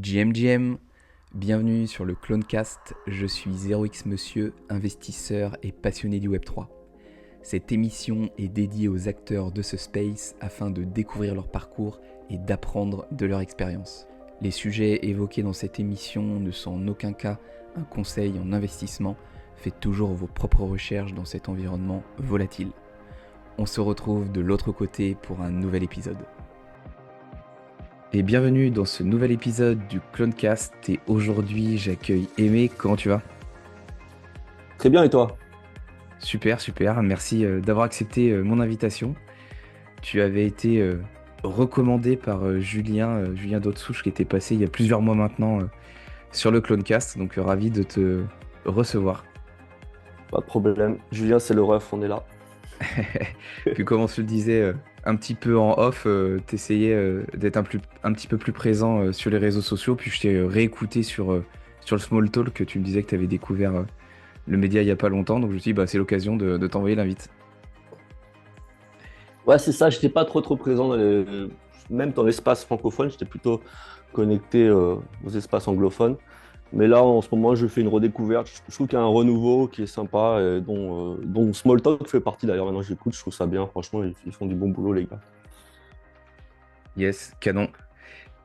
GMGM, bienvenue sur le Clonecast, je suis 0x Monsieur, investisseur et passionné du Web3. Cette émission est dédiée aux acteurs de ce space afin de découvrir leur parcours et d'apprendre de leur expérience. Les sujets évoqués dans cette émission ne sont en aucun cas un conseil en investissement, faites toujours vos propres recherches dans cet environnement volatile. On se retrouve de l'autre côté pour un nouvel épisode. Et bienvenue dans ce nouvel épisode du Clonecast. Et aujourd'hui, j'accueille Aimé. Comment tu vas? Très bien, et toi? Super, super. Merci d'avoir accepté mon invitation. Tu avais été recommandé par Julien Daudsouche qui était passé il y a plusieurs mois maintenant sur le Clonecast. Donc ravi de te recevoir. Pas de problème. Julien, c'est le ref, on est là. Puis comme on se le disait un petit peu en off, t'essayais d'être un petit peu plus présent sur les réseaux sociaux. Puis je t'ai réécouté sur le Small Talk que tu me disais que tu avais découvert le média il y a pas longtemps. Donc je me suis dit, bah, c'est l'occasion de t'envoyer l'invite. Ouais, c'est ça, j'étais pas trop présent même dans l'espace francophone, j'étais plutôt connecté aux espaces anglophones. Mais là, en ce moment, je fais une redécouverte. Je trouve qu'il y a un renouveau qui est sympa, et dont Smalltalk fait partie d'ailleurs. Maintenant, j'écoute, je trouve ça bien. Franchement, ils font du bon boulot, les gars. Yes, canon.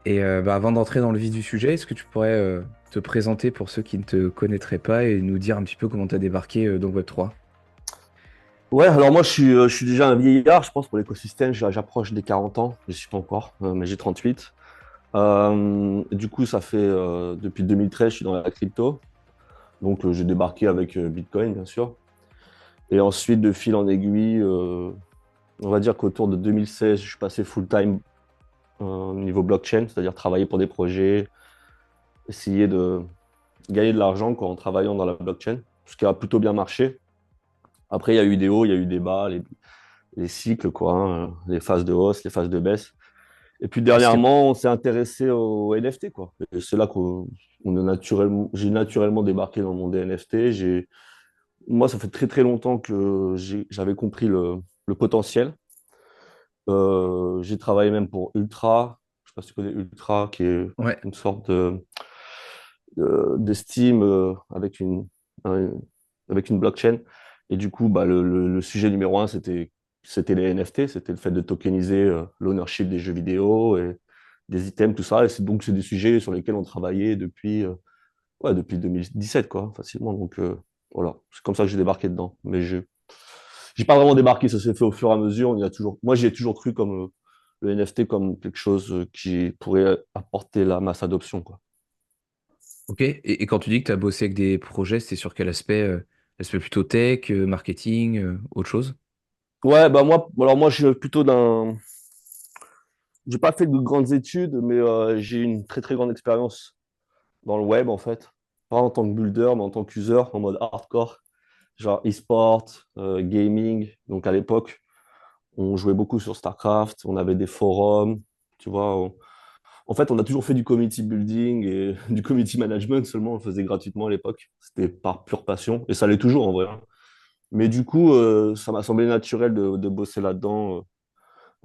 Et bah, avant d'entrer dans le vif du sujet, est-ce que tu pourrais te présenter pour ceux qui ne te connaîtraient pas et nous dire un petit peu comment tu as débarqué dans Web3? Ouais, alors moi, je suis déjà un vieillard, je pense, pour l'écosystème. J'approche des 40 ans, je ne suis pas encore, mais j'ai 38. Du coup, ça fait depuis 2013, je suis dans la crypto. Donc, j'ai débarqué avec Bitcoin, bien sûr. Et ensuite, de fil en aiguille, on va dire qu'autour de 2016, je suis passé full-time au niveau blockchain, c'est-à-dire travailler pour des projets, essayer de gagner de l'argent quoi, en travaillant dans la blockchain, ce qui a plutôt bien marché. Après, il y a eu des hauts, il y a eu des bas, les cycles, quoi, hein, les phases de hausse, les phases de baisse. Et puis Est-ce que dernièrement, on s'est intéressé aux NFT, quoi. Et c'est là j'ai naturellement débarqué dans le monde des NFT. Moi, ça fait très longtemps que j'avais compris le potentiel. J'ai travaillé même pour Ultra. Je sais pas si tu connais Ultra, qui est Ouais, une sorte de Steam un- avec une blockchain. Et du coup, bah, le sujet numéro un, c'était les NFT, c'était le fait de tokeniser l'ownership des jeux vidéo et des items, tout ça. Et c'est des sujets sur lesquels on travaillait depuis 2017, quoi, facilement. Donc voilà, c'est comme ça que j'ai débarqué dedans. Mais j'ai pas vraiment débarqué, ça s'est fait au fur et à mesure. Moi, j'y ai toujours cru comme le NFT comme quelque chose qui pourrait apporter la masse adoption, quoi. ok. Et quand tu dis que tu as bossé avec des projets, c'est sur quel aspect? Aspect plutôt tech, marketing, autre chose? Ouais, bah moi, je suis plutôt j'ai pas fait de grandes études, mais j'ai une très grande expérience dans le web, en fait. Pas en tant que builder, mais en tant qu'user, en mode hardcore, genre e-sport, gaming. Donc à l'époque, on jouait beaucoup sur StarCraft, on avait des forums, tu vois. En fait, on a toujours fait du community building et du community management, seulement on le faisait gratuitement à l'époque. C'était par pure passion, et ça l'est toujours en vrai, hein. Mais du coup, ça m'a semblé naturel de bosser là-dedans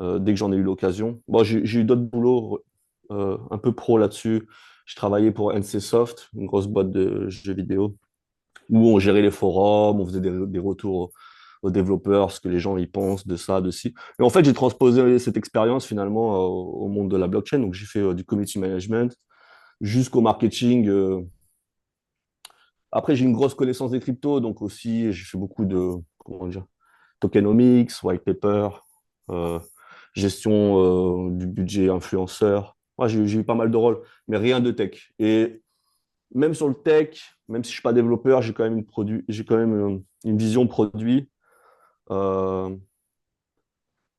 dès que j'en ai eu l'occasion. Bon, j'ai eu d'autres boulots un peu pro là-dessus. Je travaillais pour NCSoft, une grosse boîte de jeux vidéo, où on gérait les forums, on faisait des retours aux développeurs, ce que les gens y pensent de ça, de ci. Et en fait, j'ai transposé cette expérience finalement au monde de la blockchain. Donc, j'ai fait du community management jusqu'au marketing. Après, j'ai une grosse connaissance des cryptos, donc aussi, j'ai fait beaucoup de, comment dire, tokenomics, white paper, euh, gestion du budget influenceur. Moi, j'ai eu pas mal de rôles, mais rien de tech. Et même sur le tech, même si je suis pas développeur, j'ai quand même une vision produit. Euh,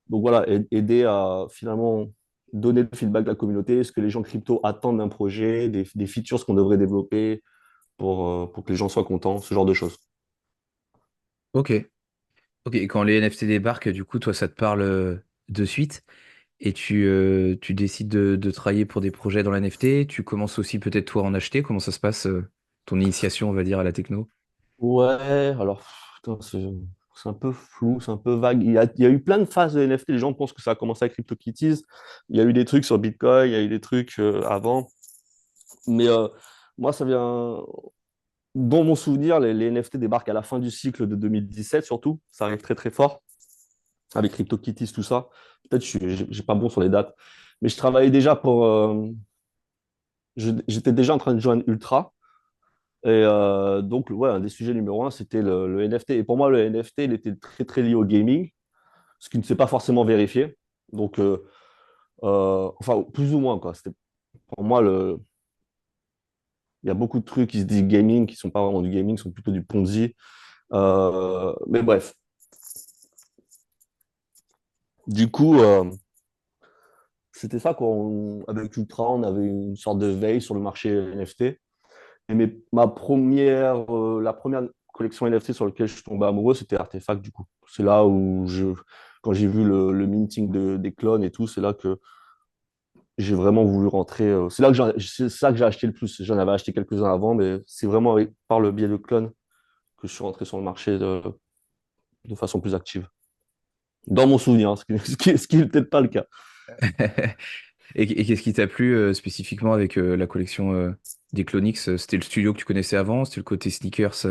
donc voilà, aider à finalement donner le feedback de la communauté, ce que les gens crypto attendent d'un projet, des features, ce qu'on devrait développer pour que les gens soient contents, ce genre de choses. Ok. Ok, et quand les NFT débarquent, du coup, toi, ça te parle de suite et tu décides de travailler pour des projets dans la NFT. Tu commences aussi peut-être toi à en acheter. Comment ça se passe, ton initiation, on va dire, à la techno? Ouais, alors, putain, c'est un peu flou, c'est un peu vague. Il y a eu plein de phases de NFT. Les gens pensent que ça a commencé avec CryptoKitties. Il y a eu des trucs sur Bitcoin, il y a eu des trucs avant. Mais moi, ça vient. Dans mon souvenir, les NFT débarquent à la fin du cycle de 2017, surtout. Ça arrive très, très fort, avec CryptoKitties, tout ça. Peut-être que je n'ai pas bon sur les dates. Mais je travaillais déjà pour. J'étais déjà en train de joindre Ultra. Et donc, ouais, un des sujets numéro un, c'était le NFT. Et pour moi, le NFT, il était très, très lié au gaming, ce qui ne s'est pas forcément vérifié. Donc, enfin, plus ou moins, quoi. C'était, pour moi, il y a beaucoup de trucs qui se disent gaming, qui ne sont pas vraiment du gaming, sont plutôt du Ponzi. Mais bref, du coup, c'était ça, quoi. Avec Ultra, on avait une sorte de veille sur le marché NFT. Et la première collection NFT sur laquelle je suis tombé amoureux, c'était Artefact, du coup. C'est là où quand j'ai vu le minting des clones et tout, c'est là que j'ai vraiment voulu rentrer. C'est ça que j'ai acheté le plus. J'en avais acheté quelques-uns avant, mais c'est vraiment par le biais de clones que je suis rentré sur le marché de façon plus active. Dans mon souvenir, hein, ce qui est peut-être pas le cas. Et qu'est-ce qui t'a plu spécifiquement avec la collection des Clonix? C'était le studio que tu connaissais avant? C'était le côté sneakers?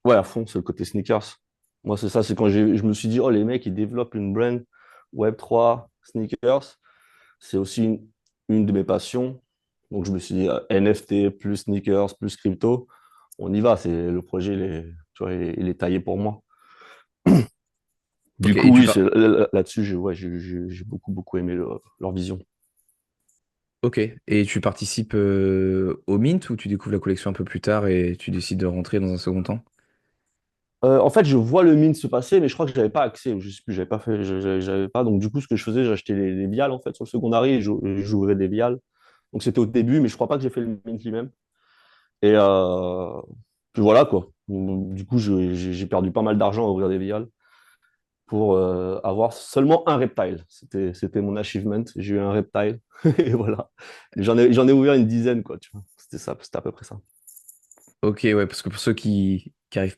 Ouais, à fond, c'est le côté sneakers. Moi, c'est ça, c'est quand je me suis dit, oh, les mecs, ils développent une brand Web3 sneakers. C'est aussi une de mes passions. Donc, je me suis dit, NFT plus sneakers plus crypto, on y va. C'est le projet, tu vois, il est taillé pour moi. Du Ok, coup, oui, là-dessus, ouais, j'ai beaucoup, beaucoup aimé leur vision. ok. Et tu participes au Mint ou tu découvres la collection un peu plus tard et tu décides de rentrer dans un second temps? En fait, je vois le mine se passer, mais je crois que je n'avais pas accès. Je sais plus, j'avais pas fait, j'avais pas. Donc, du coup, ce que je faisais, j'achetais les vials en fait sur le secondary et j'ouvrais des vials. Donc, c'était au début, mais je crois pas que j'ai fait le mint lui-même. Et puis voilà quoi. Du coup, j'ai perdu pas mal d'argent à ouvrir des vials pour avoir seulement un reptile. C'était mon achievement. J'ai eu un reptile et voilà. Mais j'en ai ouvert une dizaine quoi. Tu vois. C'était ça, c'était à peu près ça. Ok, ouais, parce que pour ceux qui arrivent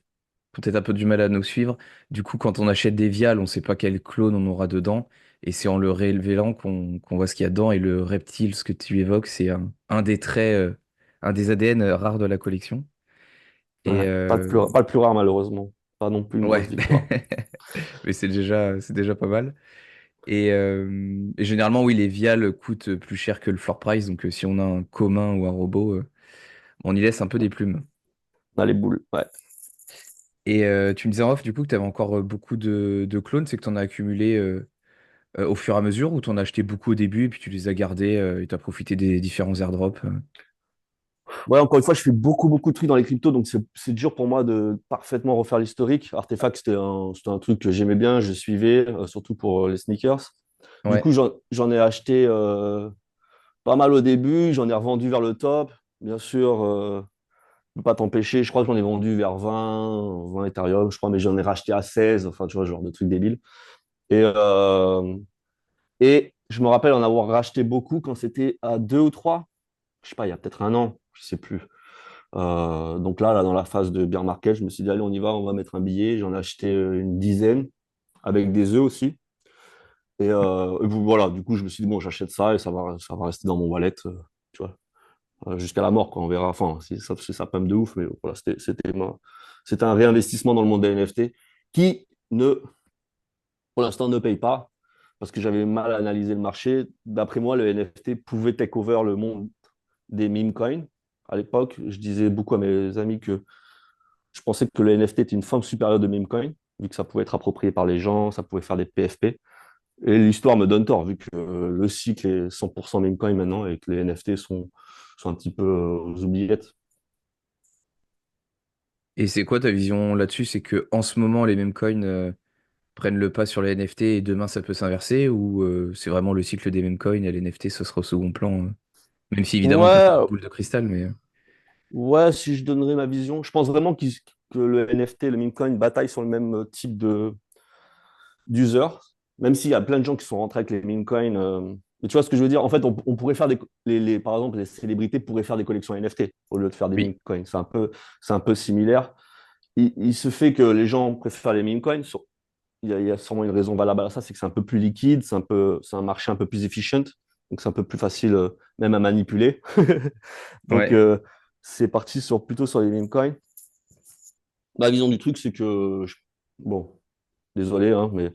peut-être un peu du mal à nous suivre, du coup, quand on achète des vials, on ne sait pas quel clone on aura dedans, et c'est en le révélant qu'on voit ce qu'il y a dedans, et le reptile, ce que tu évoques, c'est un des traits, un des ADN rares de la collection. Et Ouais. Pas le plus rare malheureusement. Pas non plus une grosse ouais, victoire. mais c'est déjà pas mal. Et généralement, oui, les vials coûtent plus cher que le floor price, donc si on a un commun ou un robot, on y laisse un peu des plumes. On a les boules. Ouais. Et tu me disais en off, du coup, que tu avais encore beaucoup de clones, c'est que tu en as accumulé au fur et à mesure ou tu en as acheté beaucoup au début et puis tu les as gardés et tu as profité des différents airdrops? Ouais, encore une fois, je fais beaucoup, beaucoup de trucs dans les cryptos, donc c'est dur pour moi de parfaitement refaire l'historique. Artefact, c'était un truc que j'aimais bien, je suivais, surtout pour les sneakers. Du Ouais. coup, j'en ai acheté pas mal au début, j'en ai revendu vers le top. Bien sûr, ne pas t'empêcher, je crois que j'en ai vendu vers 20 Ethereum, je crois, mais j'en ai racheté à 16, enfin, tu vois, genre de trucs débiles. Et, et je me rappelle en avoir racheté beaucoup quand c'était à 2 ou 3, je sais pas, il y a peut-être un an, je sais plus. Donc là, dans la phase de bear market, je me suis dit, allez, on y va, on va mettre un billet. J'en ai acheté une dizaine, avec des œufs aussi. Et voilà, du coup, je me suis dit, bon, j'achète ça et ça va rester dans mon wallet, tu vois, jusqu'à la mort, quoi, on verra. Enfin, si ça pomme de ouf, mais voilà, c'était un réinvestissement dans le monde des NFT qui, pour l'instant, ne paye pas parce que j'avais mal analysé le marché. D'après moi, le NFT pouvait take over le monde des meme coins. À l'époque, je disais beaucoup à mes amis que je pensais que le NFT était une forme supérieure de meme coin, vu que ça pouvait être approprié par les gens, ça pouvait faire des PFP. Et l'histoire me donne tort, vu que le cycle est 100% meme coin maintenant et que les NFT sont un petit peu aux oubliettes. Et c'est quoi ta vision là-dessus? C'est que en ce moment, les mêmes coins prennent le pas sur les NFT et demain, ça peut s'inverser ou c'est vraiment le cycle des mêmes coins et les NFT, ce sera au second plan, même si évidemment, on n'a pas de Ouais, boule de cristal, mais ouais, si je donnerais ma vision, je pense vraiment que le NFT et le meme coin bataillent sur le même type d'user, même s'il y a plein de gens qui sont rentrés avec les meme coins. Mais tu vois ce que je veux dire? En fait, on pourrait faire par exemple, les célébrités pourraient faire des collections NFT au lieu de faire des oui. meme coins. C'est un peu similaire. Il se fait que les gens préfèrent les meme coins. Il y a sûrement une raison valable à ça, c'est que c'est un peu plus liquide, c'est un marché un peu plus efficient. Donc c'est un peu plus facile même à manipuler. Donc Ouais. c'est parti plutôt sur les meme coins. La vision du truc, c'est que, bon, désolé, hein, mais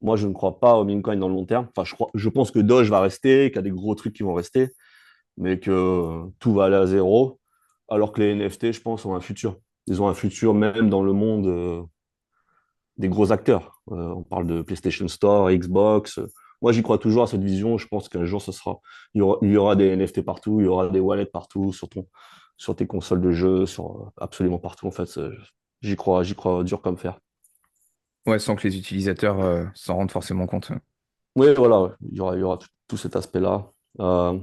moi je ne crois pas au meme coin dans le long terme. Enfin, je pense que Doge va rester, qu'il y a des gros trucs qui vont rester, mais que tout va aller à zéro, alors que les NFT, je pense, ont un futur. Ils ont un futur même dans le monde des gros acteurs. On parle de PlayStation Store, Xbox. Moi, j'y crois toujours à cette vision. Je pense qu'un jour, il y aura des NFT partout, il y aura des wallets partout, sur tes consoles de jeux, sur absolument partout. En fait, j'y crois dur comme fer. Ouais, sans que les utilisateurs s'en rendent forcément compte. Oui, voilà, ouais. Il y aura tout cet aspect-là. Euh,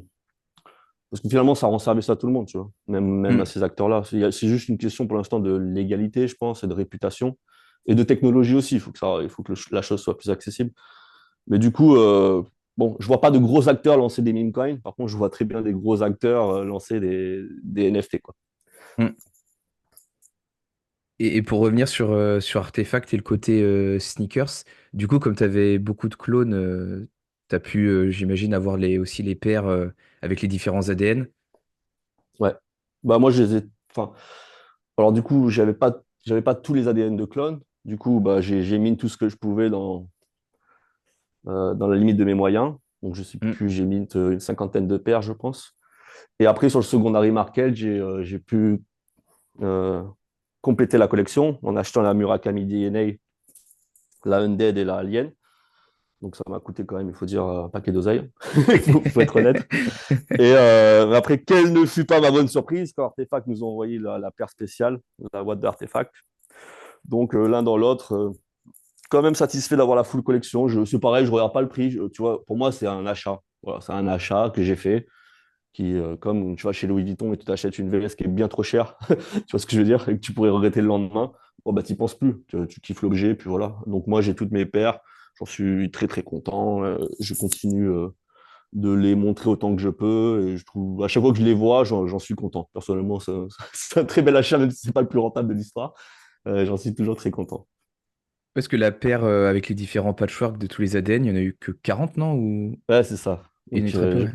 Parce que finalement, ça rend service à tout le monde, tu vois, même à Hmm. ces acteurs-là. C'est juste une question pour l'instant de légalité, je pense, et de réputation, et de technologie aussi. Il faut que la chose soit plus accessible. Mais du coup, bon, je vois pas de gros acteurs lancer des meme coins. Par contre, je vois très bien des gros acteurs lancer des NFT, quoi. Hmm. Et pour revenir sur Artefact et le côté sneakers, du coup, comme tu avais beaucoup de clones, tu as pu, j'imagine, avoir aussi les paires avec les différents ADN. Ouais. Bah moi, je les ai. Enfin, alors du coup, j'avais pas tous les ADN de clones. Du coup, bah, j'ai mis tout ce que je pouvais dans la limite de mes moyens. Donc, je sais Hmm. plus, j'ai mis une cinquantaine de paires, je pense. Et après, sur le secondary market, j'ai pu euh, compléter la collection en achetant la Murakami DNA, la Undead et la Alien. Donc, ça m'a coûté quand même, il faut dire, un paquet d'oseille. Faut être honnête. Et après, quelle ne fut pas ma bonne surprise quand Artefact nous a envoyé la paire spéciale, la boîte d'Artefact. Donc, l'un dans l'autre, quand même satisfait d'avoir la full collection. C'est pareil, je regarde pas le prix. Tu vois, pour moi, c'est un achat. Voilà, c'est un achat que j'ai fait. Comme tu vas chez Louis Vuitton et tu t'achètes une veste qui est bien trop chère, tu vois ce que je veux dire, et que tu pourrais regretter le lendemain, bon, bah, tu penses plus, tu kiffes l'objet, puis voilà. Donc moi, j'ai toutes mes paires, j'en suis très très content, je continue de les montrer autant que je peux, et je trouve, à chaque fois que je les vois, j'en suis content. Personnellement, c'est un très bel achat, même si c'est pas le plus rentable de l'histoire, j'en suis toujours très content. Parce que la paire avec les différents patchwork de tous les ADN, il y en a eu que 40, non? Ou Ouais, c'est ça. il y en a eu Donc, très peu, ouais.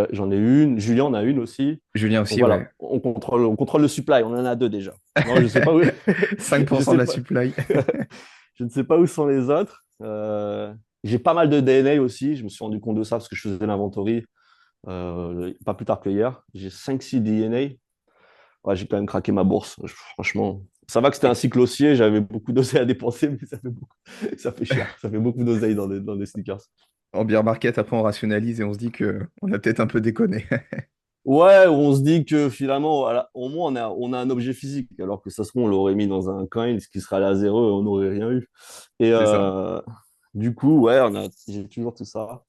ouais, j'en ai une, Julien en a une aussi. Julien Donc aussi, voilà, ouais. on contrôle le supply, on en a deux déjà. Non, je sais pas où, je 5% de sais la pas, supply. je ne sais pas où sont les autres. J'ai pas mal de DNA aussi, je me suis rendu compte de ça parce que je faisais l'inventory pas plus tard que hier. J'ai 5-6 DNA. Ouais, j'ai quand même craqué ma bourse, franchement. Ça va que c'était un Et cycle haussier, j'avais beaucoup d'oseille à dépenser, mais ça fait cher. Ça fait beaucoup d'oseille dans des sneakers. en bear market, après, on rationalise et on se dit que on a peut-être un peu déconné. Ouais, on se dit que finalement, voilà, au moins, on a un objet physique, alors que ça se trouve, on l'aurait mis dans un coin, ce qui serait allé à zéro et on n'aurait rien eu. Et C'est ça. du coup, ouais, j'ai toujours tout ça.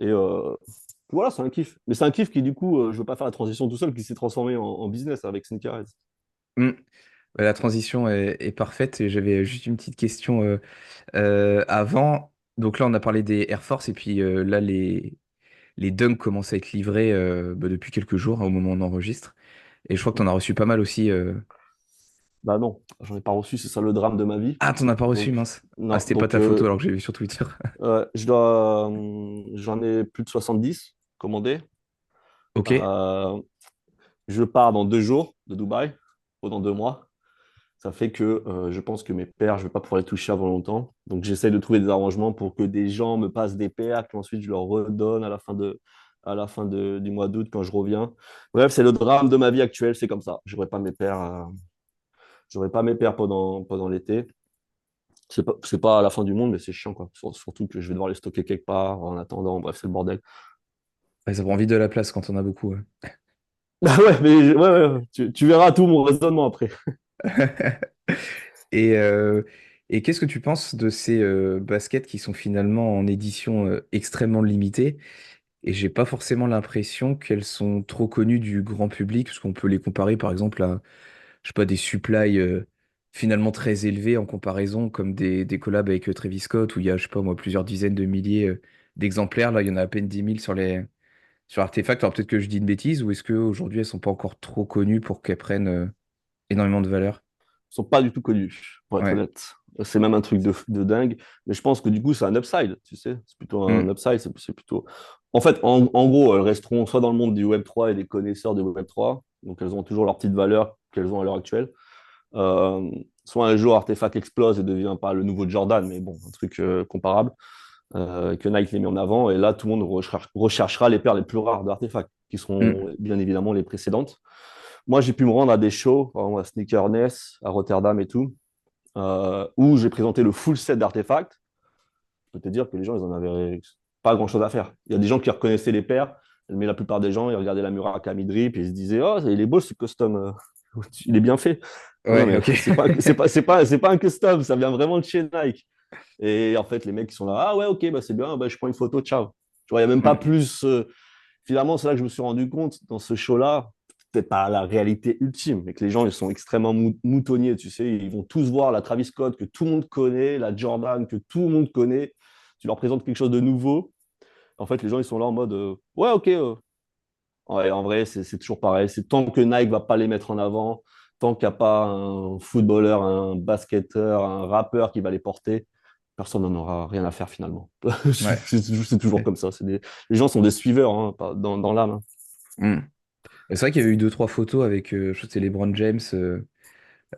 Et voilà, c'est un kiff. Mais c'est un kiff qui, du coup, je veux pas faire la transition tout seul, qui s'est transformé en business avec Sneakerheads. Hmm. La transition est parfaite. Et j'avais juste une petite question avant. Donc là, on a parlé des Air Force et puis là, les Dunks commencent à être livrés depuis quelques jours, hein, au moment où on enregistre. Et je crois que tu en as reçu pas mal aussi. Bah non, j'en ai pas reçu, c'est ça le drame de ma vie. Ah, t'en as pas reçu, Donc, mince. Ah, non, c'était pas ta photo alors que j'ai vu sur Twitter. j'en ai plus de 70 commandés. Ok. Euh, je pars dans 2 jours de Dubaï, pendant 2 mois. Ça fait que je pense que mes paires, je ne vais pas pouvoir les toucher avant longtemps. Donc j'essaie de trouver des arrangements pour que des gens me passent des paires, qu'ensuite je leur redonne du mois d'août quand je reviens. Bref, c'est le drame de ma vie actuelle, c'est comme ça. J'aurai pas mes paires pendant l'été. C'est pas à la fin du monde, mais c'est chiant, quoi. Surtout que je vais devoir les stocker quelque part en attendant. Bref, c'est le bordel. Ouais, ça prend vite de la place quand on a beaucoup. Ouais. Ah ouais, ouais, tu verras tout mon raisonnement après. Et, et qu'est-ce que tu penses de ces baskets qui sont finalement en édition extrêmement limitée? Et j'ai pas forcément l'impression qu'elles sont trop connues du grand public, parce qu'on peut les comparer par exemple à, je sais pas, des supplies finalement très élevés en comparaison, comme des collabs avec Travis Scott, où il y a, je sais pas moi, plusieurs dizaines de milliers d'exemplaires. Là, il y en a à peine 10 000 sur Artefact. Alors peut-être que je dis une bêtise, ou est-ce qu'aujourd'hui elles sont pas encore trop connues pour qu'elles prennent énormément de valeur? Sont pas du tout connus, pour être Ouais. honnête. C'est même un truc de dingue. Mais je pense que du coup, c'est un upside, tu sais. C'est plutôt un Hmm. upside. C'est plutôt. En fait, en gros, elles resteront soit dans le monde du Web3 et des connaisseurs du Web3, donc elles ont toujours leur petite valeur qu'elles ont à l'heure actuelle. Euh, Soit un jour, Artefact explose et devient pas le nouveau Jordan, mais bon, un truc comparable, que Nike les met en avant, et là, tout le monde recherchera les paires les plus rares d'Artefact, qui Hmm. seront bien évidemment les précédentes. Moi, j'ai pu me rendre à des shows, par exemple à Sneakerness, à Rotterdam et tout, où j'ai présenté le full set d'Artefact. Je peux te dire que les gens, ils en avaient pas grand-chose à faire. Il y a des gens qui reconnaissaient les paires, mais la plupart des gens, ils regardaient la Murakami Drip et ils se disaient, oh, il est beau ce custom, il est bien fait. Non, non, Ouais, mais ok. c'est pas un custom, ça vient vraiment de chez Nike. Et en fait, les mecs qui sont là, ah ouais, ok, bah, c'est bien, bah, je prends une photo, ciao. Tu vois, il n'y a même pas Hmm. plus. Finalement, c'est là que je me suis rendu compte dans ce show-là, peut-être pas la réalité ultime, mais que les gens, ils sont extrêmement moutonniers, tu sais, ils vont tous voir la Travis Scott que tout le monde connaît, la Jordan que tout le monde connaît. Tu leur présentes quelque chose de nouveau. En fait, les gens, ils sont là en mode, ouais, ok. Ouais, en vrai, c'est toujours pareil. C'est tant que Nike va pas les mettre en avant, tant qu'il n'y a pas un footballeur, un basketteur, un rappeur qui va les porter, personne n'en aura rien à faire finalement. Ouais. C'est toujours Ok. comme ça. Les gens sont des suiveurs hein, dans l'âme. Hein. Hmm. C'est vrai qu'il y avait eu deux, trois photos avec, je crois que c'est LeBron James,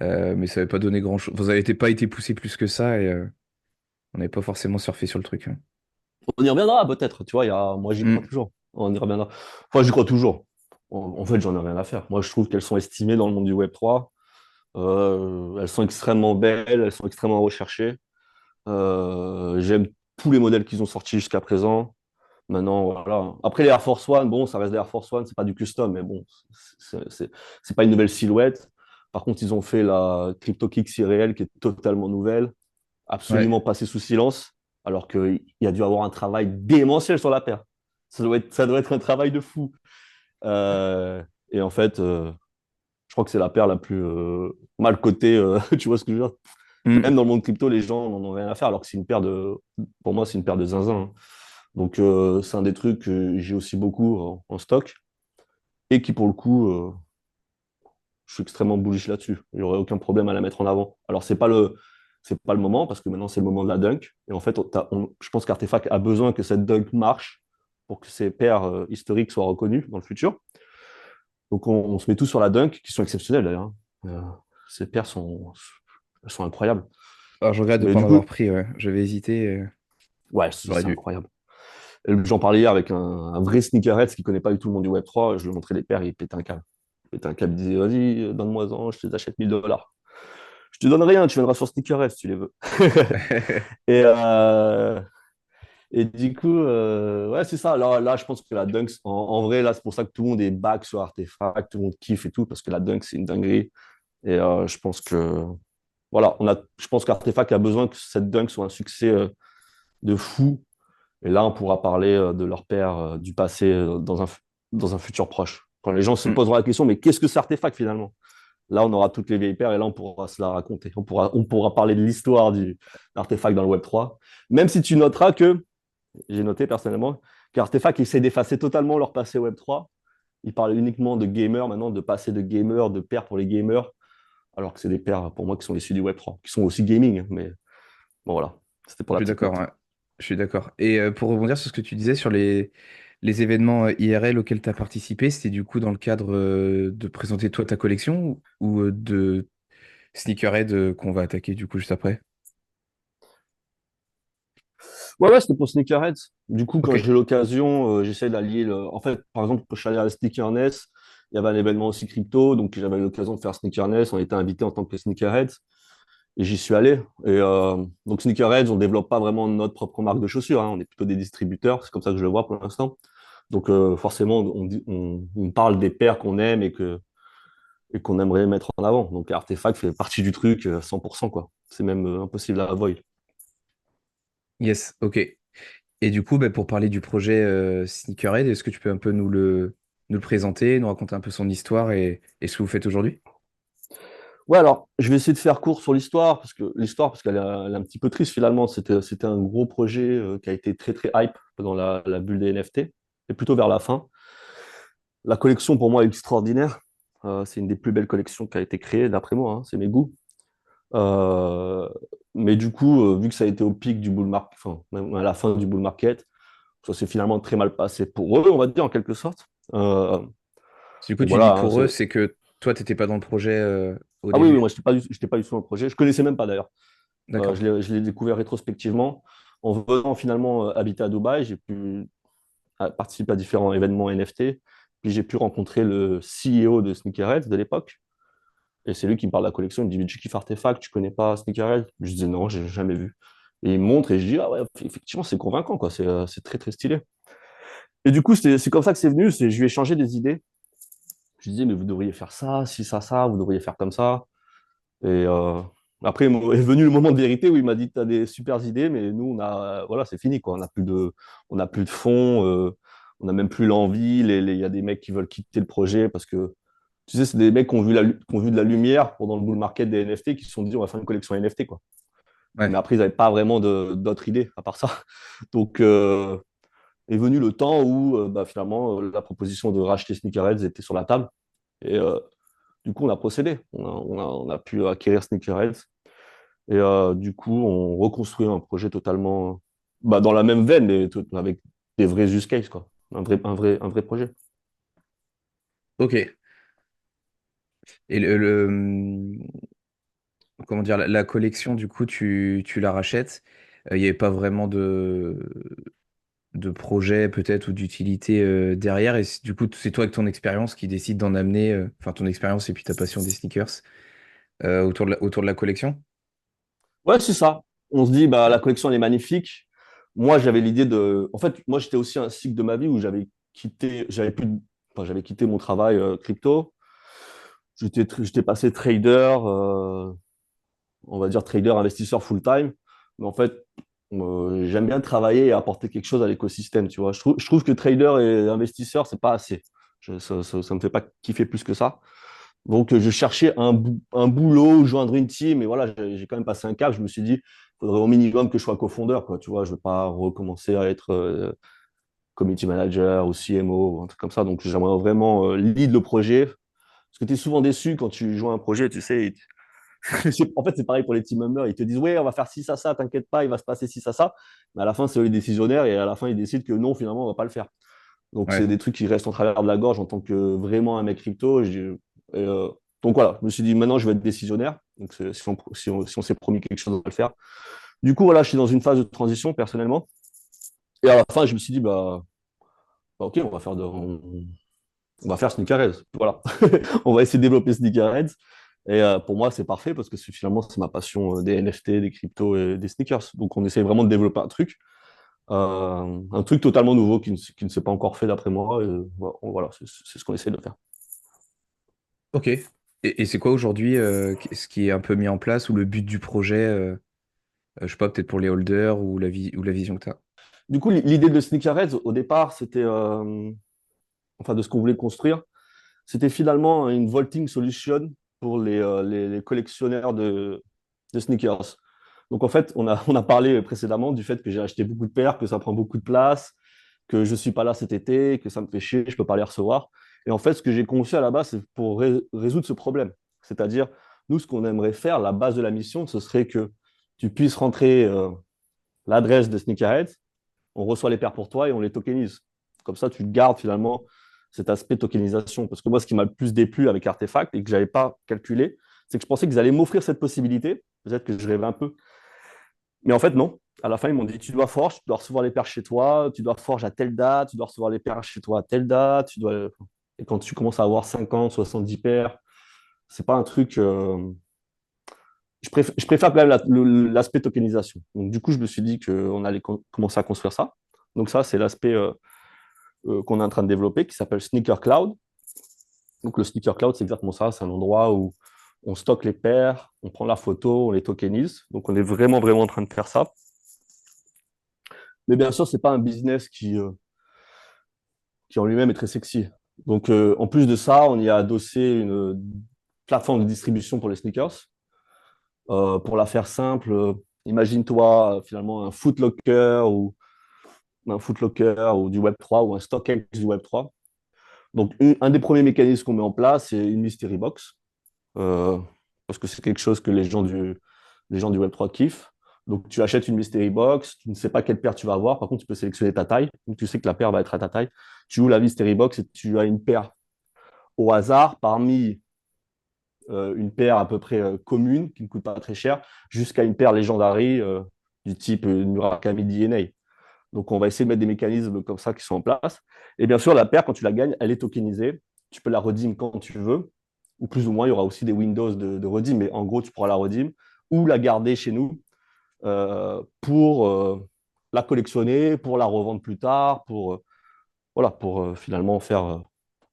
mais ça n'avait pas donné grand-chose. Enfin, ça n'avait pas été poussé plus que ça et on n'avait pas forcément surfé sur le truc, hein. On y reviendra peut-être, tu vois, moi j'y crois Hmm. toujours. On y reviendra. Enfin, j'y crois toujours. En fait, j'en ai rien à faire. Moi, je trouve qu'elles sont estimées dans le monde du Web3. Elles sont extrêmement belles, elles sont extrêmement recherchées. J'aime tous les modèles qu'ils ont sortis jusqu'à présent. Maintenant, voilà. Après, les Air Force One, bon, ça reste des Air Force One, c'est pas du custom, mais bon, c'est pas une nouvelle silhouette. Par contre, ils ont fait la CryptoKicks irréelle qui est totalement nouvelle, Ouais. absolument passée sous silence, alors qu'il y a dû avoir un travail démentiel sur la paire. Ça doit être un travail de fou. Euh, et en fait, je crois que c'est la paire la plus mal cotée, tu vois ce que je veux dire? Même Hmm. dans le monde crypto, les gens n'en ont rien à faire, alors que pour moi, c'est une paire de zinzin. Hein. Donc, c'est un des trucs que j'ai aussi beaucoup en stock et qui, pour le coup, je suis extrêmement bullish là-dessus. Il n'y aurait aucun problème à la mettre en avant. Alors, c'est pas le moment parce que maintenant, c'est le moment de la dunk. Et en fait, je pense qu'Artefact a besoin que cette dunk marche pour que ces paires historiques soient reconnues dans le futur. Donc, on se met tous sur la dunk, qui sont exceptionnelles d'ailleurs. Hein. Ces paires sont incroyables. Alors, je regrette de ne Mais pas en du avoir coup, pris, ouais. J'avais hésité, ouais, j'aurais c'est dû. incroyable. J'en parlais hier avec un vrai sneakerhead qui connaît pas du tout le monde du Web3. Je lui montrais les paires, il pétait un câble. Il pétait un câble, il disait, vas-y, donne-moi-en, je te les achète 1000 $. Je te donne rien, tu viendras sur Sneakerhead si tu les veux. et, euh, et du coup, ouais, c'est ça. Là, je pense que la Dunk, en vrai, là, c'est pour ça que tout le monde est back sur Artefact, tout le monde kiffe et tout, parce que la Dunk, c'est une dinguerie. Et je pense que, voilà, je pense qu'Artefact a besoin que cette Dunk soit un succès de fou. Et là, on pourra parler de leur père du passé dans un futur proche. Quand les gens se Hmm. poseront la question, mais qu'est-ce que c'est Artefact finalement? Là, on aura toutes les vieilles paires et là, on pourra se la raconter. On pourra parler de l'histoire d'Artefact dans le Web3. Même si tu noteras que, j'ai noté personnellement, qu'Artefact essaie d'effacer totalement leur passé Web3. Ils parlent uniquement de gamers maintenant, de passé de gamers, de paires pour les gamers, alors que c'est des paires pour moi qui sont issues du Web3, qui sont aussi gaming. Mais bon, voilà, c'était pour Je la suis petite d'accord, note. ouais. Je suis d'accord. Et pour rebondir sur ce que tu disais sur les événements IRL auxquels tu as participé, c'était du coup dans le cadre de présenter toi ta collection ou de Sneakerhead qu'on va attaquer du coup juste après? Ouais, ouais, c'était pour Sneakerheads. Du coup, Ok. quand j'ai l'occasion, j'essaie d'allier. En fait, par exemple, quand je suis allé à la Sneakerness, il y avait un événement aussi crypto, donc j'avais l'occasion de faire Sneakerness. On était invité en tant que Sneakerheads et j'y suis allé. Et donc, Sneakerheads, on développe pas vraiment notre propre marque de chaussures. Hein. On est plutôt des distributeurs. C'est comme ça que je le vois pour l'instant. Donc, forcément, on parle des paires qu'on aime et qu'on aimerait mettre en avant. Donc, Artefact fait partie du truc 100%, quoi. C'est même impossible à avoid. Yes, ok. Et du coup, bah, pour parler du projet Sneakerhead, est-ce que tu peux un peu nous le présenter, nous raconter un peu son histoire et ce que vous faites aujourd'hui? Ouais, alors, je vais essayer de faire court sur l'histoire, parce qu'elle elle est un petit peu triste finalement. C'était un gros projet qui a été très, très hype pendant la bulle des NFT, et plutôt vers la fin. La collection, pour moi, est extraordinaire. C'est une des plus belles collections qui a été créée, d'après moi, hein, c'est mes goûts. Euh, mais du coup, vu que ça a été au pic du bull market, enfin, même à la fin du bull market, Ça s'est finalement très mal passé pour eux, on va dire, en quelque sorte. Euh, Du coup, et tu dis voilà, hein, pour eux, c'est que toi, t'étais pas dans le projet au Ah oui, oui, début. moi, j'étais pas du tout dans le projet. Je connaissais même pas d'ailleurs. D'accord. Je l'ai découvert rétrospectivement. En venant finalement habiter à Dubaï, j'ai pu participer à différents événements NFT. Puis j'ai pu rencontrer le CEO de Sneakerheads de l'époque. Et c'est lui qui me parle de la collection. Il me dit, mais tu kiffes Artefact, tu connais pas Sneakerheads? Je disais non, j'ai jamais vu. Et il me montre et je dis, ah ouais, effectivement, c'est convaincant, quoi. C'est très, très stylé. Et du coup, c'est comme ça que c'est venu. Je lui ai changé des idées. Je lui disais, mais vous devriez faire ça, si ça, ça, vous devriez faire comme ça. Et après est venu le moment de vérité où il m'a dit, tu as des super idées, mais nous, voilà, c'est fini, quoi. On a plus de fonds, on n'a même plus l'envie. Il y a des mecs qui veulent quitter le projet parce que, tu sais, c'est des mecs qui ont vu, qui ont vu de la lumière pendant le bull market des NFT qui se sont dit, on va faire une collection NFT, quoi. Mais Ouais. après, ils n'avaient pas vraiment d'autres idées à part ça. Donc, est venu le temps où bah, finalement, la proposition de racheter Sneakerheads était sur la table. Et du coup, on a procédé. On a pu acquérir Sneakerheads. Et du coup, on reconstruit un projet totalement bah, dans la même veine, mais avec des vrais use cases, quoi. Un vrai projet. Ok. Et comment dire, la collection, du coup, tu la rachètes. Il n'y avait pas vraiment de projet, peut-être, ou d'utilité derrière. Et du coup, c'est toi, avec ton expérience, qui décide d'en amener, enfin, ton expérience et puis ta passion des sneakers autour de la collection. Ouais, c'est ça. On se dit, bah, la collection, elle est magnifique. Moi, j'avais l'idée de. En fait, moi, j'étais aussi un cycle de ma vie où j'avais quitté mon travail crypto. J'étais passé trader, on va dire trader, investisseur full-time. Mais en fait, j'aime bien travailler et apporter quelque chose à l'écosystème, tu vois. Je trouve que trader et investisseur, c'est pas assez. Ça me fait pas kiffer plus que ça. Donc, je cherchais un boulot, joindre une team. Et voilà, j'ai quand même passé un cap. Je me suis dit, il faudrait au minimum que je sois cofondeur, quoi. Tu vois, je ne veux pas recommencer à être community manager ou CMO ou un truc comme ça. Donc, j'aimerais vraiment lead le projet. Parce que tu es souvent déçu quand tu joins un projet, tu sais. En fait, c'est pareil pour les team members. Ils te disent, ouais, on va faire ci, ça, t'inquiète pas, il va se passer ci, ça. Mais à la fin, c'est eux les décisionnaires et à la fin, ils décident que non, finalement, on va pas le faire. Donc, c'est Ouais. des trucs qui restent en travers de la gorge en tant que vraiment un mec crypto. Et, donc, voilà, je me suis dit, maintenant, je vais être décisionnaire. Donc, si on s'est promis quelque chose, on va le faire. Du coup, voilà, je suis dans une phase de transition personnellement. Et à la fin, je me suis dit, bah, ok, on va faire Sneakerheads. Voilà, on va essayer de développer Sneakerheads. Et pour moi, c'est parfait parce que finalement, c'est ma passion des NFT, des cryptos et des sneakers. Donc, on essaie vraiment de développer un truc totalement nouveau qui ne s'est pas encore fait d'après moi. Et voilà, c'est ce qu'on essaie de faire. Ok. Et c'est quoi aujourd'hui ce qui est un peu mis en place ou le but du projet, je sais pas, peut-être pour les holders ou ou la vision que tu as? Du coup, l'idée de Sneakerheads, au départ, c'était, enfin, de ce qu'on voulait construire, c'était finalement une vaulting solution pour les collectionneurs de sneakers. Donc, en fait, on a parlé précédemment du fait que j'ai acheté beaucoup de paires, que ça prend beaucoup de place, que je ne suis pas là cet été, que ça me fait chier, je ne peux pas les recevoir. Et en fait, ce que j'ai conçu à la base, c'est pour résoudre ce problème. C'est-à-dire, nous, ce qu'on aimerait faire, la base de la mission, ce serait que tu puisses rentrer l'adresse de Sneakerheads, on reçoit les paires pour toi et on les tokenise. Comme ça, tu gardes finalement cet aspect tokenisation. Parce que moi, ce qui m'a le plus déplu avec Artefact et que je n'avais pas calculé, c'est que je pensais qu'ils allaient m'offrir cette possibilité. Peut-être que je rêvais un peu. Mais en fait, non. À la fin, ils m'ont dit, tu dois forge, tu dois recevoir les paires chez toi, tu dois forge à telle date, tu dois recevoir les paires chez toi à telle date. Et quand tu commences à avoir 50, 70 paires, c'est pas un truc. Je préfère quand même l'aspect tokenisation. Donc, du coup, je me suis dit qu'on allait commencer à construire ça. Donc, ça, c'est l'aspect qu'on est en train de développer qui s'appelle Sneaker Cloud. Donc le Sneaker Cloud, c'est exactement ça. C'est un endroit où on stocke les paires, on prend la photo, on les tokenise. Donc on est vraiment, vraiment en train de faire ça. Mais bien sûr, ce n'est pas un business qui en lui-même est très sexy. Donc en plus de ça, on y a adossé une plateforme de distribution pour les sneakers. Pour la faire simple, imagine-toi finalement un Footlocker ou du Web3 ou un StockX du Web3. Donc, un des premiers mécanismes qu'on met en place, c'est une mystery box, euh, parce que c'est quelque chose que les gens du Web3 kiffent. Donc, tu achètes une mystery box, tu ne sais pas quelle paire tu vas avoir. Par contre, tu peux sélectionner ta taille. Donc, tu sais que la paire va être à ta taille. Tu ouvres la mystery box et tu as une paire au hasard parmi une paire à peu près commune, qui ne coûte pas très cher, jusqu'à une paire Legendary du type Murakami DNA. Donc, on va essayer de mettre des mécanismes comme ça qui sont en place. Et bien sûr, la paire, quand tu la gagnes, elle est tokenisée. Tu peux la redeem quand tu veux, ou plus ou moins, il y aura aussi des windows de redeem, mais en gros, tu pourras la redeem ou la garder chez nous pour la collectionner, pour la revendre plus tard, voilà, pour finalement faire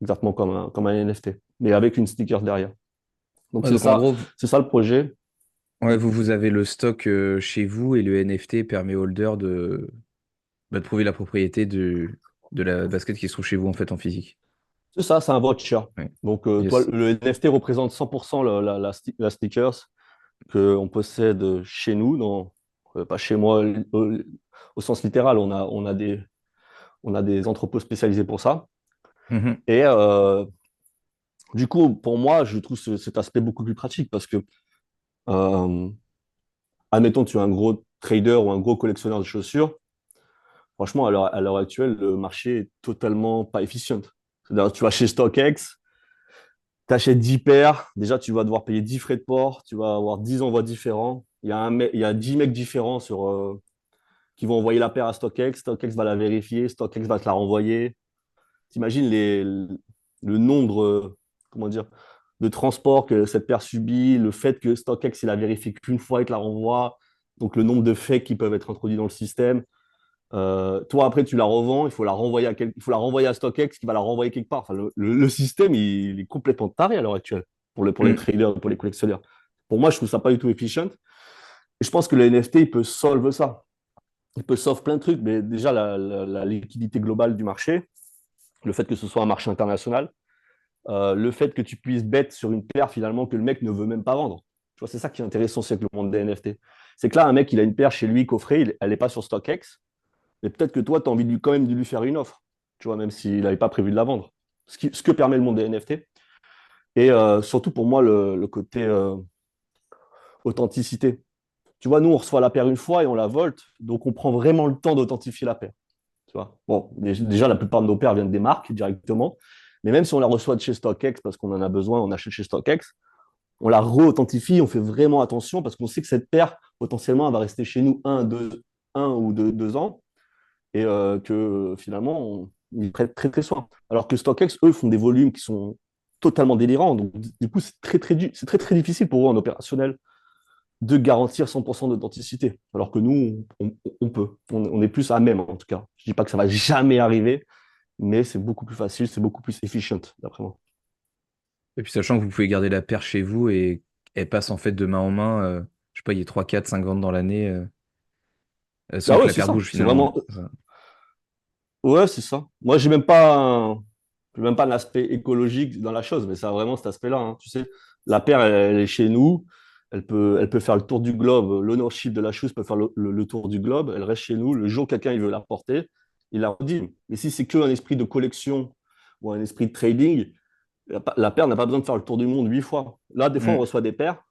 exactement comme un NFT, mais avec une sticker derrière. Donc Ouais, donc en gros, c'est ça le projet. ouais, vous avez le stock chez vous et le NFT permet au holder de prouver la propriété de la basket qui se trouve chez vous en fait en physique. C'est ça, c'est un voucher. Ouais. Donc toi, Yes. le NFT représente 100% la stickers qu'on possède chez nous, pas chez moi au sens littéral, on a des entrepôts spécialisés pour ça. Mhm. Et du coup, pour moi, je trouve cet aspect beaucoup plus pratique parce que euh, admettons, tu es un gros trader ou un gros collectionneur de chaussures. Franchement, à l'heure actuelle, le marché est totalement pas efficient. C'est-à-dire, tu vas chez StockX, tu achètes 10 paires. Déjà, tu vas devoir payer 10 frais de port. Tu vas avoir 10 envois différents. Il y a 10 mecs différents qui vont envoyer la paire à StockX. StockX va la vérifier. StockX va te la renvoyer. T'imagines le nombre, comment dire, de transport que cette paire subit, le fait que StockX, il la vérifie qu'une fois, il te la renvoie. Donc, le nombre de fakes qui peuvent être introduits dans le système. Toi, après, tu la revends, il faut la renvoyer à StockX qui va la renvoyer quelque part. Enfin, le système, il est complètement taré à l'heure actuelle pour les Mm. traders, pour les collectionneurs. Pour moi, je trouve ça pas du tout efficient. Et je pense que le NFT, il peut solve ça. Il peut solve plein de trucs, mais déjà, la liquidité globale du marché, le fait que ce soit un marché international, le fait que tu puisses bet sur une paire finalement que le mec ne veut même pas vendre. Tu vois, c'est ça qui est intéressant aussi avec le monde des NFT. C'est que là, un mec, il a une paire chez lui coffrée, elle n'est pas sur StockX. Mais peut-être que toi, tu as envie quand même de lui faire une offre, tu vois, même s'il n'avait pas prévu de la vendre. Ce que permet le monde des NFT. Et surtout pour moi, le côté authenticité. Tu vois, nous, on reçoit la paire une fois et on la volte, donc on prend vraiment le temps d'authentifier la paire. Tu vois. Bon, déjà, la plupart de nos paires viennent des marques directement, mais même si on la reçoit de chez StockX parce qu'on en a besoin, on achète chez StockX, on la re-authentifie, on fait vraiment attention parce qu'on sait que cette paire, potentiellement, elle va rester chez nous un ou deux ans et que finalement, ils prennent très, très soin. Alors que StockX, eux, font des volumes qui sont totalement délirants. Donc, du coup, c'est très, très difficile pour eux en opérationnel de garantir 100% d'authenticité. Alors que nous, on peut. On est plus à même, en tout cas. Je ne dis pas que ça va jamais arriver, mais c'est beaucoup plus facile, c'est beaucoup plus efficient, d'après moi. Et puis sachant que vous pouvez garder la paire chez vous et elle passe en fait de main en main, je sais pas, il y a 3 4 5 ventes dans l'année sans Ah que ouais, la c'est paire ça. bouge C'est finalement. vraiment. Ouais, c'est ça. Moi, j'ai même pas l'aspect écologique dans la chose, mais ça a vraiment cet aspect-là, hein. Tu sais, la paire, elle est chez nous. Elle peut faire le tour du globe. L'ownership de la chose peut faire le tour du globe. Elle reste chez nous. Le jour où quelqu'un il veut la porter, il la redit. Mais si c'est qu'un esprit de collection ou un esprit de trading, la paire n'a pas besoin de faire le tour du monde 8 fois. Là, des fois, on Mm. reçoit des paires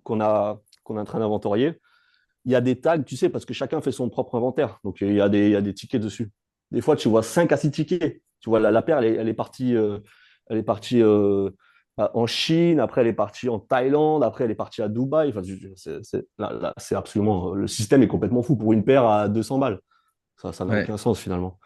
qu'on est en train d'inventorier. Il y a des tags, tu sais, parce que chacun fait son propre inventaire. Donc, il y a des tickets dessus. Des fois, tu vois 5 à 6 tickets. Tu vois, la paire, elle est partie en Chine, après, elle est partie en Thaïlande, après, elle est partie à Dubaï. Enfin, là, c'est absolument. Le système est complètement fou pour une paire à 200 balles. Ça n'a Ouais. aucun sens, finalement.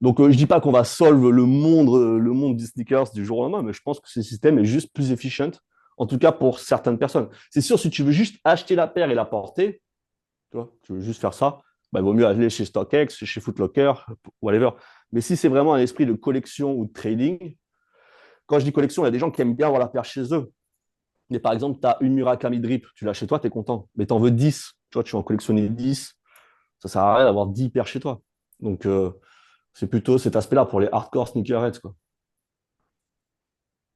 Donc, je dis pas qu'on va solve le monde des sneakers du jour au lendemain, mais je pense que ce système est juste plus efficient, en tout cas pour certaines personnes. C'est sûr, si tu veux juste acheter la paire et la porter, tu veux juste faire ça, bah, il vaut mieux aller chez StockX, chez Footlocker, whatever. Mais si c'est vraiment un esprit de collection ou de trading, quand je dis collection, il y a des gens qui aiment bien avoir la paire chez eux. Mais par exemple, tu as une Murakami Drip, tu l'as chez toi, tu es content. Mais tu en veux 10, tu vas en collectionner 10, ça sert à rien d'avoir 10 paires chez toi. Donc, c'est plutôt cet aspect-là pour les hardcore sneakerheads, quoi.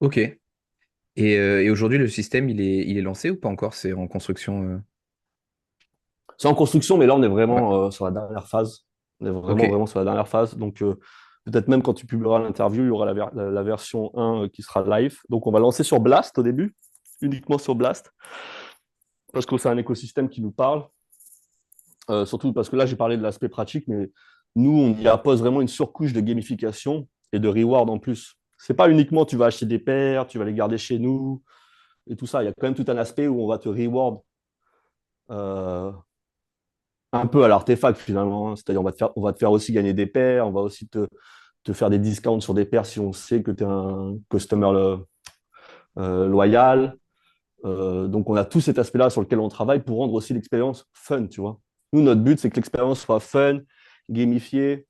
Ok. Et aujourd'hui, le système, il est lancé ou pas encore? C'est en construction. C'est en construction, mais là, on est Ouais. vraiment sur la dernière phase. On est Ok. vraiment, vraiment sur la dernière phase. Donc, peut-être même quand tu publieras l'interview, il y aura la version 1 qui sera live. Donc, on va lancer sur Blast au début, uniquement sur Blast, parce que c'est un écosystème qui nous parle. Surtout parce que là, j'ai parlé de l'aspect pratique, mais nous, on y appose vraiment une surcouche de gamification et de reward en plus. C'est pas uniquement tu vas acheter des paires, tu vas les garder chez nous et tout ça. Il y a quand même tout un aspect où on va te reward euh, un peu à l'artefact finalement, hein. C'est-à-dire on va te faire aussi gagner des paires, on va aussi te faire des discounts sur des paires si on sait que tu es un customer loyal. Donc on a tout cet aspect-là sur lequel on travaille pour rendre aussi l'expérience fun, tu vois. Nous, notre but, c'est que l'expérience soit fun, gamifiée,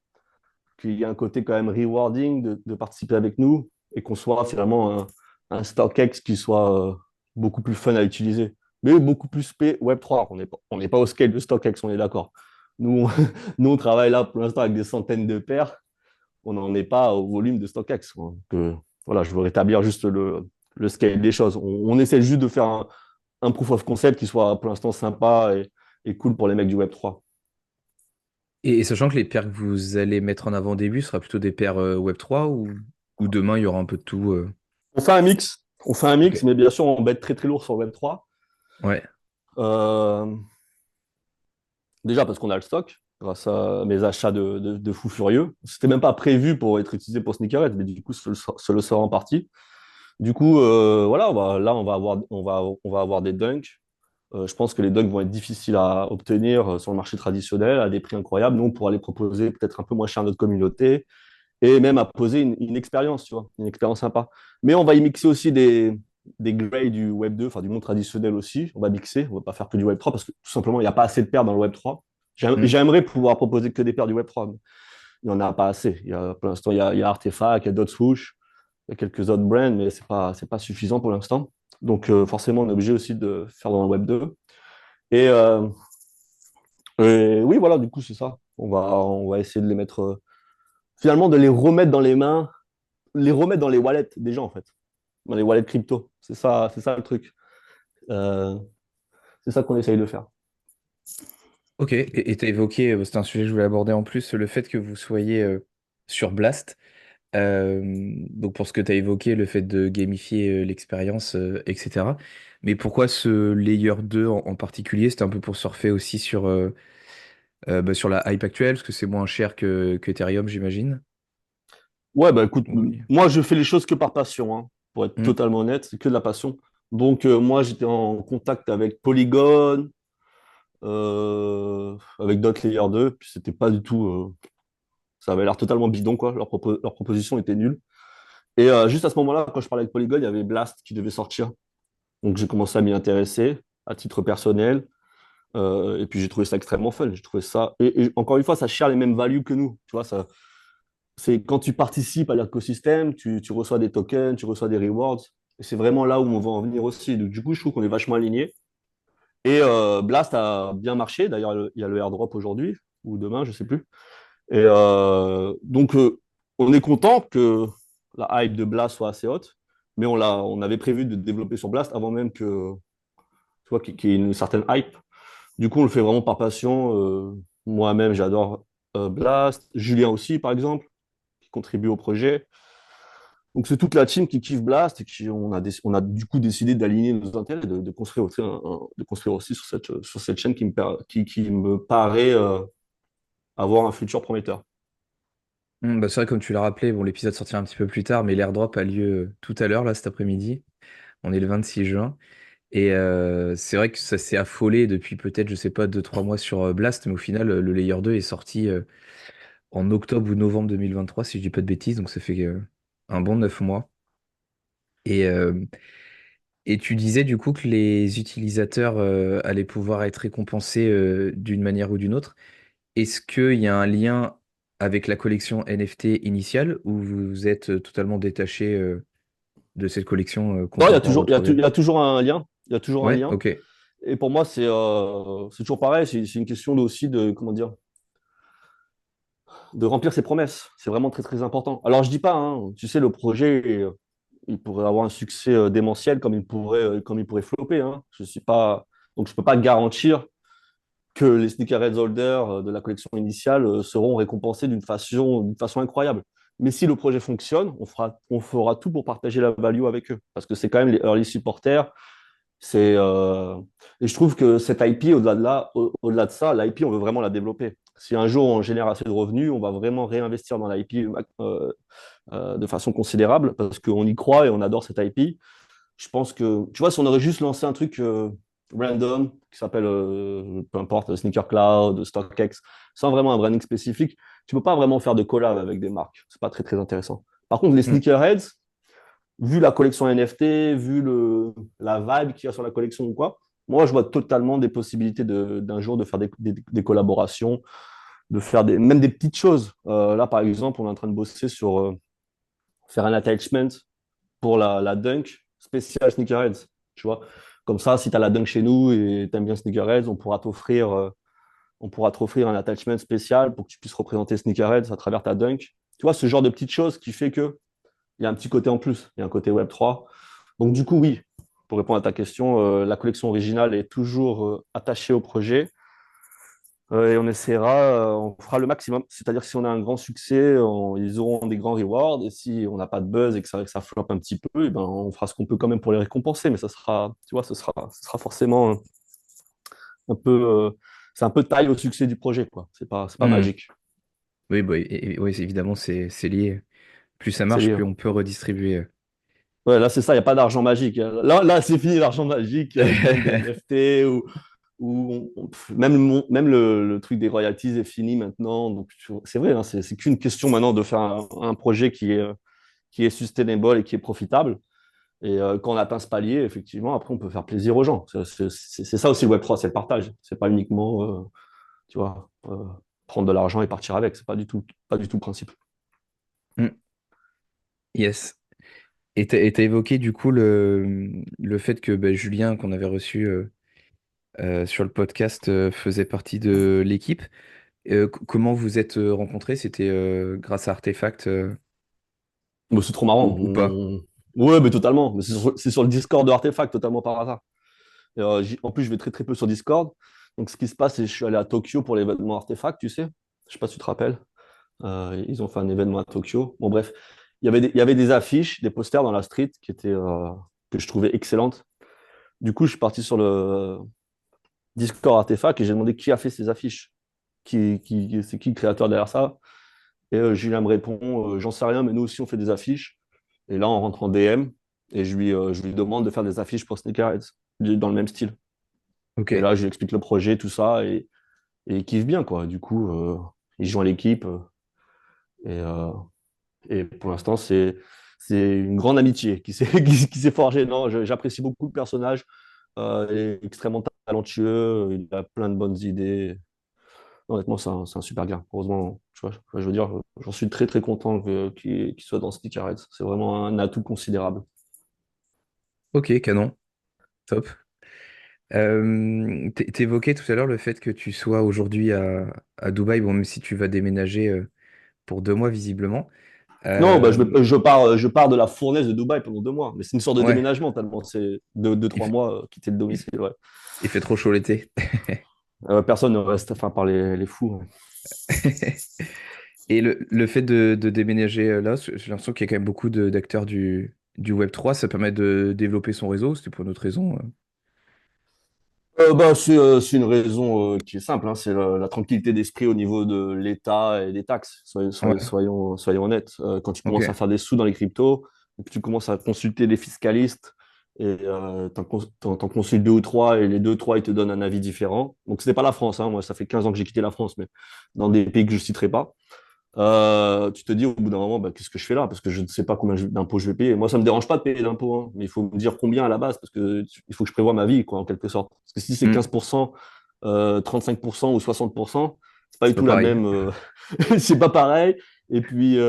qu'il y ait un côté quand même rewarding de participer avec nous et qu'on soit finalement un StockX qui soit beaucoup plus fun à utiliser, mais beaucoup plus Web3. On n'est pas au scale de StockX, on est d'accord. Nous, nous, on travaille là pour l'instant avec des centaines de paires. On n'en est pas au volume de StockX. Donc, voilà, je veux rétablir juste le scale des choses. On essaie juste de faire un proof of concept qui soit pour l'instant sympa et cool pour les mecs du Web3. Et sachant que les paires que vous allez mettre en avant au début sera plutôt des paires Web3 ou demain il y aura un peu de tout. On fait un Ok. mix, mais bien sûr, on va être très très lourd sur le Web3. Ouais. Euh, Déjà parce qu'on a le stock, grâce à mes achats de fous furieux. C'était même pas prévu pour être utilisé pour Sneakerhead, mais du coup, ce le sera en partie. Du coup, voilà, là, on va avoir des dunks. Je pense que les dunks vont être difficiles à obtenir sur le marché traditionnel à des prix incroyables. Nous, on pourra les proposer peut-être un peu moins cher à notre communauté et même à poser une expérience, tu vois, une expérience sympa. Mais on va y mixer aussi des grays du Web 2, enfin du monde traditionnel aussi. On va mixer, on va pas faire que du Web 3 parce que tout simplement, il n'y a pas assez de paires dans le Web 3. Hmm. J'aimerais pouvoir proposer que des paires du Web 3, mais il n'y en a pas assez. Pour l'instant, il y a Artefact, il y a Dot Swoosh, il y a quelques autres brands, mais c'est pas suffisant pour l'instant. Donc forcément, on est obligé aussi de faire dans le Web 2. Et, euh, et oui, voilà, du coup, c'est ça. On va essayer de les mettre, finalement, de les remettre dans les mains, les remettre dans les wallets des gens, en fait, dans les wallets crypto. C'est ça le truc. Euh, c'est ça qu'on essaye de faire. Ok. Et tu as évoqué, c'est un sujet que je voulais aborder en plus, le fait que vous soyez sur Blast. Donc pour ce que tu as évoqué, le fait de gamifier l'expérience, etc. Mais pourquoi ce layer 2 en particulier? C'était un peu pour surfer aussi sur la hype actuelle, parce que c'est moins cher que Ethereum, j'imagine. Ouais, bah écoute, Oui. moi, je fais les choses que par passion, hein, pour être Hmm. totalement honnête, c'est que de la passion. Donc, moi, j'étais en contact avec Polygon, avec Layer 2, puis c'était pas du tout. Ça avait l'air totalement bidon, quoi. Leur proposition était nulle. Et juste à ce moment-là, quand je parlais avec Polygon, il y avait Blast qui devait sortir. Donc j'ai commencé à m'y intéresser à titre personnel. Et puis j'ai trouvé ça extrêmement fun. J'ai trouvé ça. Et encore une fois, ça share les mêmes values que nous. Tu vois, ça, c'est quand tu participes à l'écosystème, tu reçois des tokens, tu reçois des rewards. Et c'est vraiment là où on va en venir aussi. Donc, du coup, je trouve qu'on est vachement alignés. Et Blast a bien marché. D'ailleurs, il y a le airdrop aujourd'hui ou demain, je sais plus. Et donc, on est content que la hype de Blast soit assez haute, mais on avait prévu de développer sur Blast avant même que, tu vois, qu'il y ait une certaine hype. Du coup, on le fait vraiment par passion. Moi-même, j'adore Blast. Julien aussi, par exemple, qui contribue au projet. Donc, c'est toute la team qui kiffe Blast et on a du coup décidé d'aligner nos intérêts, de construire aussi, de construire aussi sur cette chaîne qui me paraît avoir un futur prometteur. Bah c'est vrai, comme tu l'as rappelé, bon, l'épisode sortira un petit peu plus tard, mais l'airdrop a lieu tout à l'heure, là, cet après-midi. On est le 26 juin. Et c'est vrai que ça s'est affolé depuis peut-être, je sais pas, 2 3 mois sur Blast, mais au final, le Layer 2 est sorti en octobre ou novembre 2023, si je dis pas de bêtises, donc ça fait un bon 9 mois. Et, euh, et tu disais du coup que les utilisateurs allaient pouvoir être récompensés d'une manière ou d'une autre. Est-ce qu'il y a un lien avec la collection NFT initiale ou vous êtes totalement détaché de cette collection Non, contemporain Web 3? il y a toujours un lien. Il y a toujours un Ouais, lien. ok. Et pour moi, c'est toujours pareil. C'est une question aussi de, comment dire, de remplir ses promesses. C'est vraiment très, très important. Alors, je dis pas, hein, tu sais, le projet, il pourrait avoir un succès démentiel comme il pourrait flopper, hein. Je suis pas, donc, je peux pas garantir que les sneakerheads holders de la collection initiale seront récompensés d'une façon incroyable. Mais si le projet fonctionne, on fera tout pour partager la value avec eux. Parce que c'est quand même les early supporters, C'est, et je trouve que cette IP, au-delà de ça, l'IP, on veut vraiment la développer. Si un jour on génère assez de revenus, on va vraiment réinvestir dans l'IP de façon considérable parce qu'on y croit et on adore cette IP. Je pense que, tu vois, si on aurait juste lancé un truc random qui s'appelle, peu importe, Sneaker Cloud, StockX, sans vraiment un branding spécifique, tu peux pas vraiment faire de collab avec des marques. C'est pas très, très intéressant. Par contre, les Mm. sneakerheads, vu la collection NFT, la vibe qu'il y a sur la collection ou quoi, moi, je vois totalement des possibilités d'un jour de faire des collaborations, de faire même des petites choses. Là, par exemple, on est en train de bosser sur faire un attachment pour la dunk spéciale Sneakerheads. Tu vois, comme ça, si tu as la dunk chez nous et tu aimes bien Sneakerheads, on pourra t'offrir un attachment spécial pour que tu puisses représenter Sneakerheads à travers ta dunk. Tu vois, ce genre de petites choses qui fait que il y a un petit côté en plus, il y a un côté Web3. Donc du coup, oui, pour répondre à ta question, la collection originale est toujours attachée au projet. Et on essaiera, on fera le maximum. C'est-à-dire que si on a un grand succès, ils auront des grands rewards. Et si on n'a pas de buzz et que ça floppe un petit peu, eh ben, on fera ce qu'on peut quand même pour les récompenser. Mais ça sera, tu vois, ce sera forcément un peu, c'est un peu taille au succès du projet, quoi. C'est pas Mm. magique. Oui, bah, oui, évidemment, c'est lié. Plus ça C'est marche, lié. plus on peut redistribuer. Ouais, là, c'est ça, il n'y a pas d'argent magique. Là, c'est fini l'argent magique qui vient des NFT ou même le truc des royalties est fini maintenant. Donc, c'est vrai, hein, c'est qu'une question maintenant de faire un projet qui est sustainable et qui est profitable. Et quand on atteint ce palier, effectivement, après, on peut faire plaisir aux gens. C'est ça aussi le Web3, c'est le partage. C'est pas uniquement, tu vois, prendre de l'argent et partir avec. C'est pas du tout le principe. Mm. Yes. Et t'as évoqué du coup le fait que bah, Julien, qu'on avait reçu sur le podcast, faisait partie de l'équipe. Comment vous êtes rencontrés? C'était grâce à Artefact Mais c'est trop marrant. ou pas? Ouais, mais totalement. Mais c'est sur le Discord de Artefact, totalement par hasard. Et, en plus, je vais très très peu sur Discord. Donc, ce qui se passe, c'est que je suis allé à Tokyo pour l'événement Artefact, tu sais. Je sais pas si tu te rappelles. Ils ont fait un événement à Tokyo. Bon, bref, il y avait des affiches, des posters dans la street que je trouvais excellentes. Du coup, je suis parti sur le Discord Artefact et j'ai demandé qui a fait ces affiches. C'est qui le créateur derrière ça? Et Julien me répond, j'en sais rien, mais nous aussi, on fait des affiches. Et là, on rentre en DM et je lui demande de faire des affiches pour Sneakerheads dans le même style. Ok. Et là, je lui explique le projet, tout ça, et il kiffe bien, quoi. Du coup, il joint l'équipe. Et, euh, et pour l'instant, c'est une grande amitié qui s'est qui s'est forgée. Non, j'apprécie beaucoup le personnage. Il est extrêmement talentueux. Il a plein de bonnes idées. Honnêtement, c'est un super gars. Heureusement, tu vois, je veux dire, j'en suis très, très content qu'il soit dans Sneakerheads. C'est vraiment un atout considérable. Ok, canon. Top. T'évoquais tout à l'heure le fait que tu sois aujourd'hui à Dubaï, bon, même si tu vas déménager pour 2 mois visiblement. Non, bah, Euh, je pars de la fournaise de Dubaï pendant 2 mois. Mais c'est une sorte de ouais, déménagement tellement c'est deux, il, trois f- mois quitter le il f- domicile. Ouais. il fait trop chaud l'été. Personne ne reste, enfin, par les fous. Ouais. Et le fait de déménager là, j'ai l'impression qu'il y a quand même beaucoup d'acteurs du Web3, ça permet de développer son réseau, c'était pour une autre raison. Bah, c'est une raison qui est simple, hein, c'est la tranquillité d'esprit au niveau de l'État et des taxes. Ouais, Soyons honnêtes. Quand tu commences à ok. faire des sous dans les cryptos, et que tu commences à consulter les fiscalistes, et t'en consultes deux ou trois, et les deux, trois, ils te donnent un avis différent. Donc, ce n'est pas la France, hein. Moi, ça fait 15 ans que j'ai quitté la France, mais dans des pays que je ne citerai pas. Tu te dis au bout d'un moment, bah, qu'est-ce que je fais là? Parce que je ne sais pas combien d'impôts je vais payer. Moi, ça ne me dérange pas de payer d'impôts, hein, mais il faut me dire combien à la base, parce que il faut que je prévoie ma vie, quoi, en quelque sorte. Parce que si c'est Hmm, 15%, 35% ou 60%, c'est pas c'est du pas tout la pareil. même. C'est pas pareil. Et puis, il y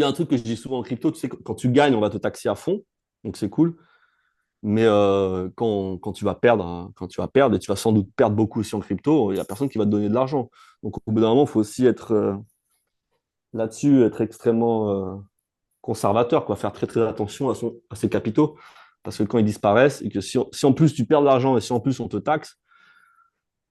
a un truc que je dis souvent en crypto, tu sais, quand tu gagnes, on va te taxer à fond, donc c'est cool. Mais quand tu vas perdre, hein, quand tu vas perdre, et tu vas sans doute perdre beaucoup aussi en crypto, il n'y a personne qui va te donner de l'argent. Donc, au bout d'un moment, il faut aussi être là-dessus, être extrêmement conservateur, quoi, faire très très attention à ses capitaux, parce que quand ils disparaissent, et que si en plus tu perds de l'argent et si en plus on te taxe,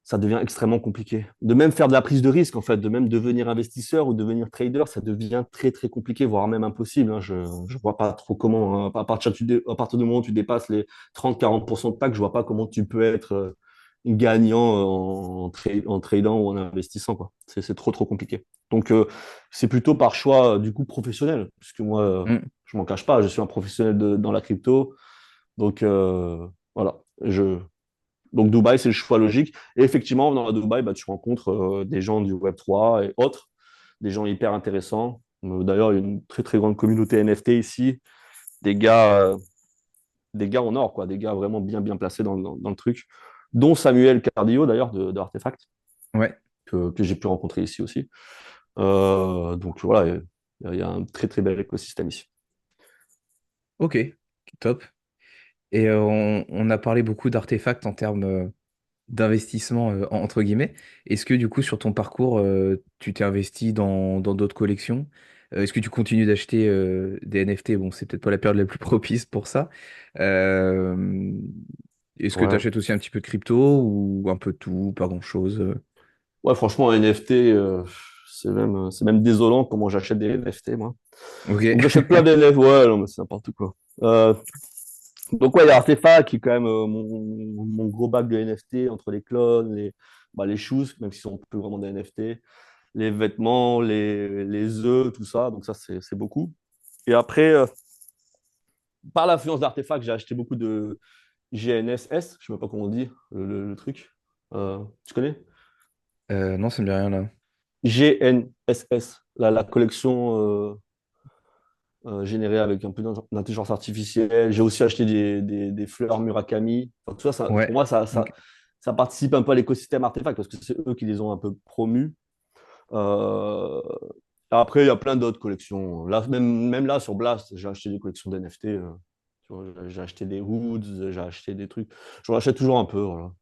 ça devient extrêmement compliqué. De même faire de la prise de risque, en fait, de même devenir investisseur ou devenir trader, ça devient très, très compliqué, voire même impossible, hein. Je ne vois pas trop comment, hein, à partir du moment où tu dépasses les 30-40% de taxes, je vois pas comment tu peux être gagnant en tradant ou en investissant, quoi. C'est trop, trop compliqué. Donc, c'est plutôt par choix, du coup, professionnel, puisque moi, Mm. je m'en cache pas, je suis un professionnel dans la crypto. Donc, voilà, donc Dubaï, c'est le choix logique. Et effectivement, dans la Dubaï, bah, tu rencontres des gens du Web3 et autres, des gens hyper intéressants. D'ailleurs, il y a une très très grande communauté NFT ici, des gars, euh, des gars en or, quoi, des gars vraiment bien bien placés dans le truc, dont Samuel Cardio d'ailleurs de Artefact, Ouais, que j'ai pu rencontrer ici aussi. Donc voilà, il y a un très très bel écosystème ici. ok, top. Et on a parlé beaucoup d'artefacts en termes d'investissement, entre guillemets. Est-ce que du coup, sur ton parcours, tu t'es investi dans d'autres collections? Est-ce que tu continues d'acheter des NFT? Bon, c'est peut-être pas la période la plus propice pour ça. Euh, Est-ce que tu Ouais. achètes aussi un petit peu de crypto ou un peu de tout, pas grand-chose? Ouais, franchement, un NFT, c'est même désolant comment j'achète des NFT, moi. Ok. Donc j'achète plein d'NF, ouais, non, mais c'est n'importe quoi. Donc ouais, il y a Artefact qui est quand même mon gros bac de NFT entre les clones, les shoes, même s'ils sont plus vraiment des NFT, les vêtements, les œufs, tout ça. Donc ça, c'est beaucoup. Et après, par l'influence d'Artefact, j'ai acheté beaucoup de GNSS, je sais même pas comment on dit le truc. Tu connais? Non, ça me dit rien là. GNSS, la collection générée avec un peu d'intelligence artificielle. J'ai aussi acheté des fleurs Murakami. Enfin, tout ça, pour Ouais. moi, Ok. ça participe un peu à l'écosystème artefact parce que c'est eux qui les ont un peu promus. Euh, Après, il y a plein d'autres collections. Là, même là, sur Blast, j'ai acheté des collections d'NFT. Tu vois, j'ai acheté des hoods, j'ai acheté des trucs. J'en achète toujours un peu, voilà.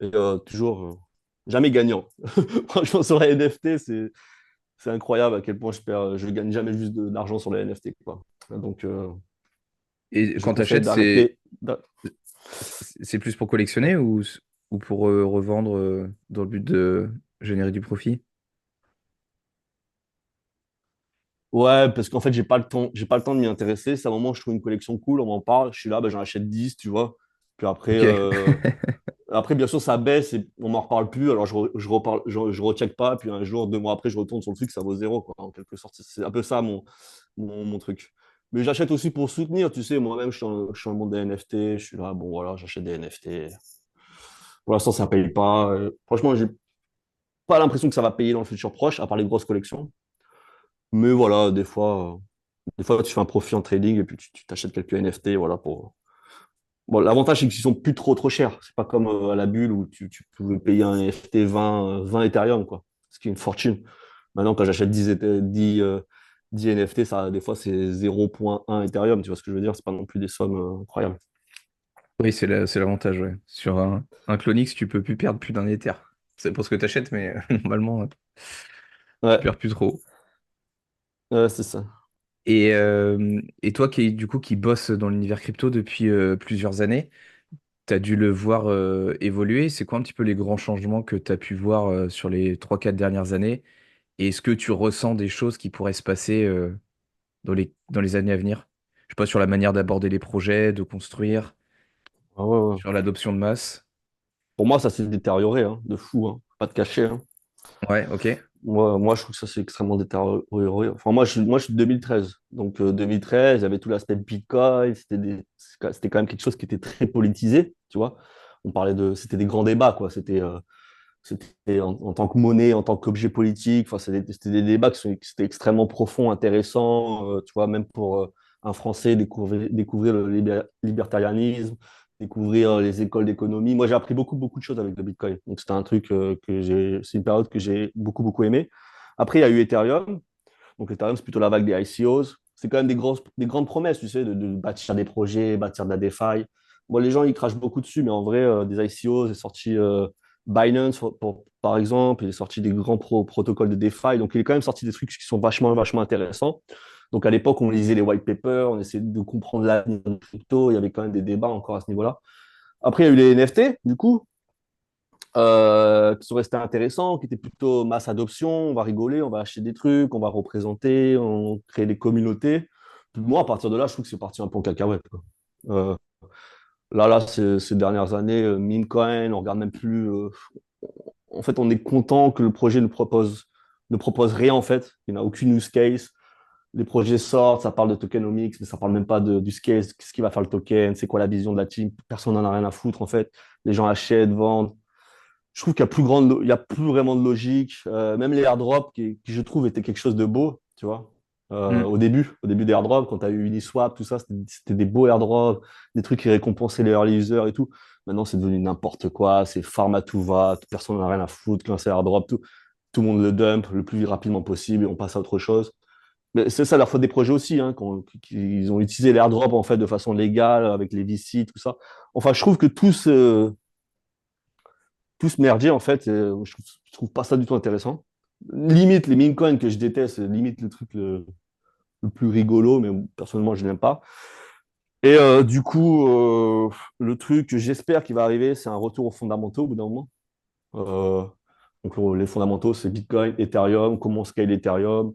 Et toujours, jamais gagnant. Franchement, sur les NFT, c'est incroyable à quel point je gagne jamais juste d'argent sur les NFT, quoi. Donc, Et je quand tu conseille achètes, c'est d'arrêter. c'est plus pour collectionner ou pour revendre dans le but de générer du profit? Ouais, parce qu'en fait, j'ai pas le temps de m'y intéresser. C'est à un moment où je trouve une collection cool, on m'en parle, je suis là, ben, j'en achète 10, tu vois. Puis après, Ok. bien sûr, ça baisse et on m'en reparle plus. Alors, je reparle, je recheck pas. Puis un jour, 2 mois après, je retourne sur le truc, ça vaut zéro, quoi, en quelque sorte. C'est un peu ça mon truc. Mais j'achète aussi pour soutenir, tu sais. Moi-même, je suis dans le monde des NFT. Je suis là, bon, voilà, j'achète des NFT. Pour l'instant, ça paye pas. Franchement, j'ai pas l'impression que ça va payer dans le futur proche, à part les grosses collections. Mais voilà, des fois, tu fais un profit en trading et puis tu t'achètes quelques NFT, voilà, pour. Bon, l'avantage, c'est qu'ils sont plus trop, trop chers. C'est pas comme à la bulle où tu pouvais payer un NFT 20 Ethereum, quoi. Ce qui est une fortune. Maintenant, quand j'achète 10 NFT, ça, des fois, c'est 0,1 Ethereum. Tu vois ce que je veux dire? C'est pas non plus des sommes incroyables. Oui, c'est l'avantage, ouais. Sur un Clonix, tu peux plus perdre plus d'un Ether. C'est pour ce que tu achètes, mais normalement, tu Ouais, perds plus trop. ouais, c'est ça. Et toi, du coup, qui bosse dans l'univers crypto depuis plusieurs années, tu as dû le voir évoluer. C'est quoi un petit peu les grands changements que tu as pu voir sur les 3 4 dernières années? Et est-ce que tu ressens des choses qui pourraient se passer dans les années à venir? Je sais pas, sur la manière d'aborder les projets, de construire, Ah ouais, ouais. sur l'adoption de masse. Pour moi, ça s'est détérioré, hein, de fou, hein. Pas de cacher, hein. Ouais, ok. Moi, je trouve que ça, c'est extrêmement détérioré. Enfin, moi, je suis de 2013. Donc, 2013, il y avait tout l'aspect de Bitcoin. C'était quand même quelque chose qui était très politisé, tu vois. C'était des grands débats, quoi. C'était en tant que monnaie, en tant qu'objet politique. Enfin, c'était des débats qui étaient extrêmement profonds, intéressants, tu vois, même pour un Français découvrir le libertarianisme, découvrir les écoles d'économie. Moi, j'ai appris beaucoup, beaucoup de choses avec le Bitcoin. Donc, c'était un truc c'est une période que j'ai beaucoup, beaucoup aimé. Après, il y a eu Ethereum. Donc, Ethereum, c'est plutôt la vague des ICOs. C'est quand même des grandes promesses, tu sais, de bâtir des projets, bâtir de la DeFi. Bon, les gens, ils crachent beaucoup dessus, mais en vrai, des ICOs, c'est sorti Binance, par exemple, il est sorti des grands protocoles de DeFi. Donc, il est quand même sorti des trucs qui sont vachement, vachement intéressants. Donc, à l'époque, on lisait les white papers, on essayait de comprendre l'avenir de crypto. Il y avait quand même des débats encore à ce niveau-là. Après, il y a eu les NFT, du coup. qui sont restés intéressants, qui étaient plutôt masse adoption. On va rigoler, on va acheter des trucs, on va représenter, on crée des communautés. Moi, à partir de là, je trouve que c'est parti un peu en cacahuète, quoi. Euh, là, ces dernières années, Mincoin, on regarde même plus. En fait, on est content que le projet ne propose rien, en fait. Il n'y a aucune use case. Les projets sortent, ça parle de tokenomics, mais ça parle même pas du scale, ce qui va faire le token, c'est quoi la vision de la team. Personne n'en a rien à foutre, en fait. Les gens achètent, vendent. Je trouve il y a plus vraiment de logique. Même les airdrops, qui, je trouve étaient quelque chose de beau, tu vois. Hmm. Au début des airdrops, quand tu as eu Uniswap, tout ça, c'était des beaux airdrops, des trucs qui récompensaient les early users et tout. Maintenant, c'est devenu n'importe quoi, c'est farm à tout va, personne n'en a rien à foutre, quand c'est airdrop, tout le monde le dump le plus rapidement possible et on passe à autre chose. Mais c'est ça leur faute des projets aussi, hein, qu'ils ont utilisé l'airdrop en fait de façon légale avec les VC, tout ça. Enfin, je trouve que tout ce merdier, en fait, je trouve pas ça du tout intéressant. Limite, les meme coins que je déteste, c'est limite le truc le plus rigolo, mais personnellement, je n'aime pas. Et du coup, le truc que j'espère qu'il va arriver, c'est un retour aux fondamentaux au bout d'un moment. Euh, donc, les fondamentaux, c'est Bitcoin, Ethereum, comment scale Ethereum,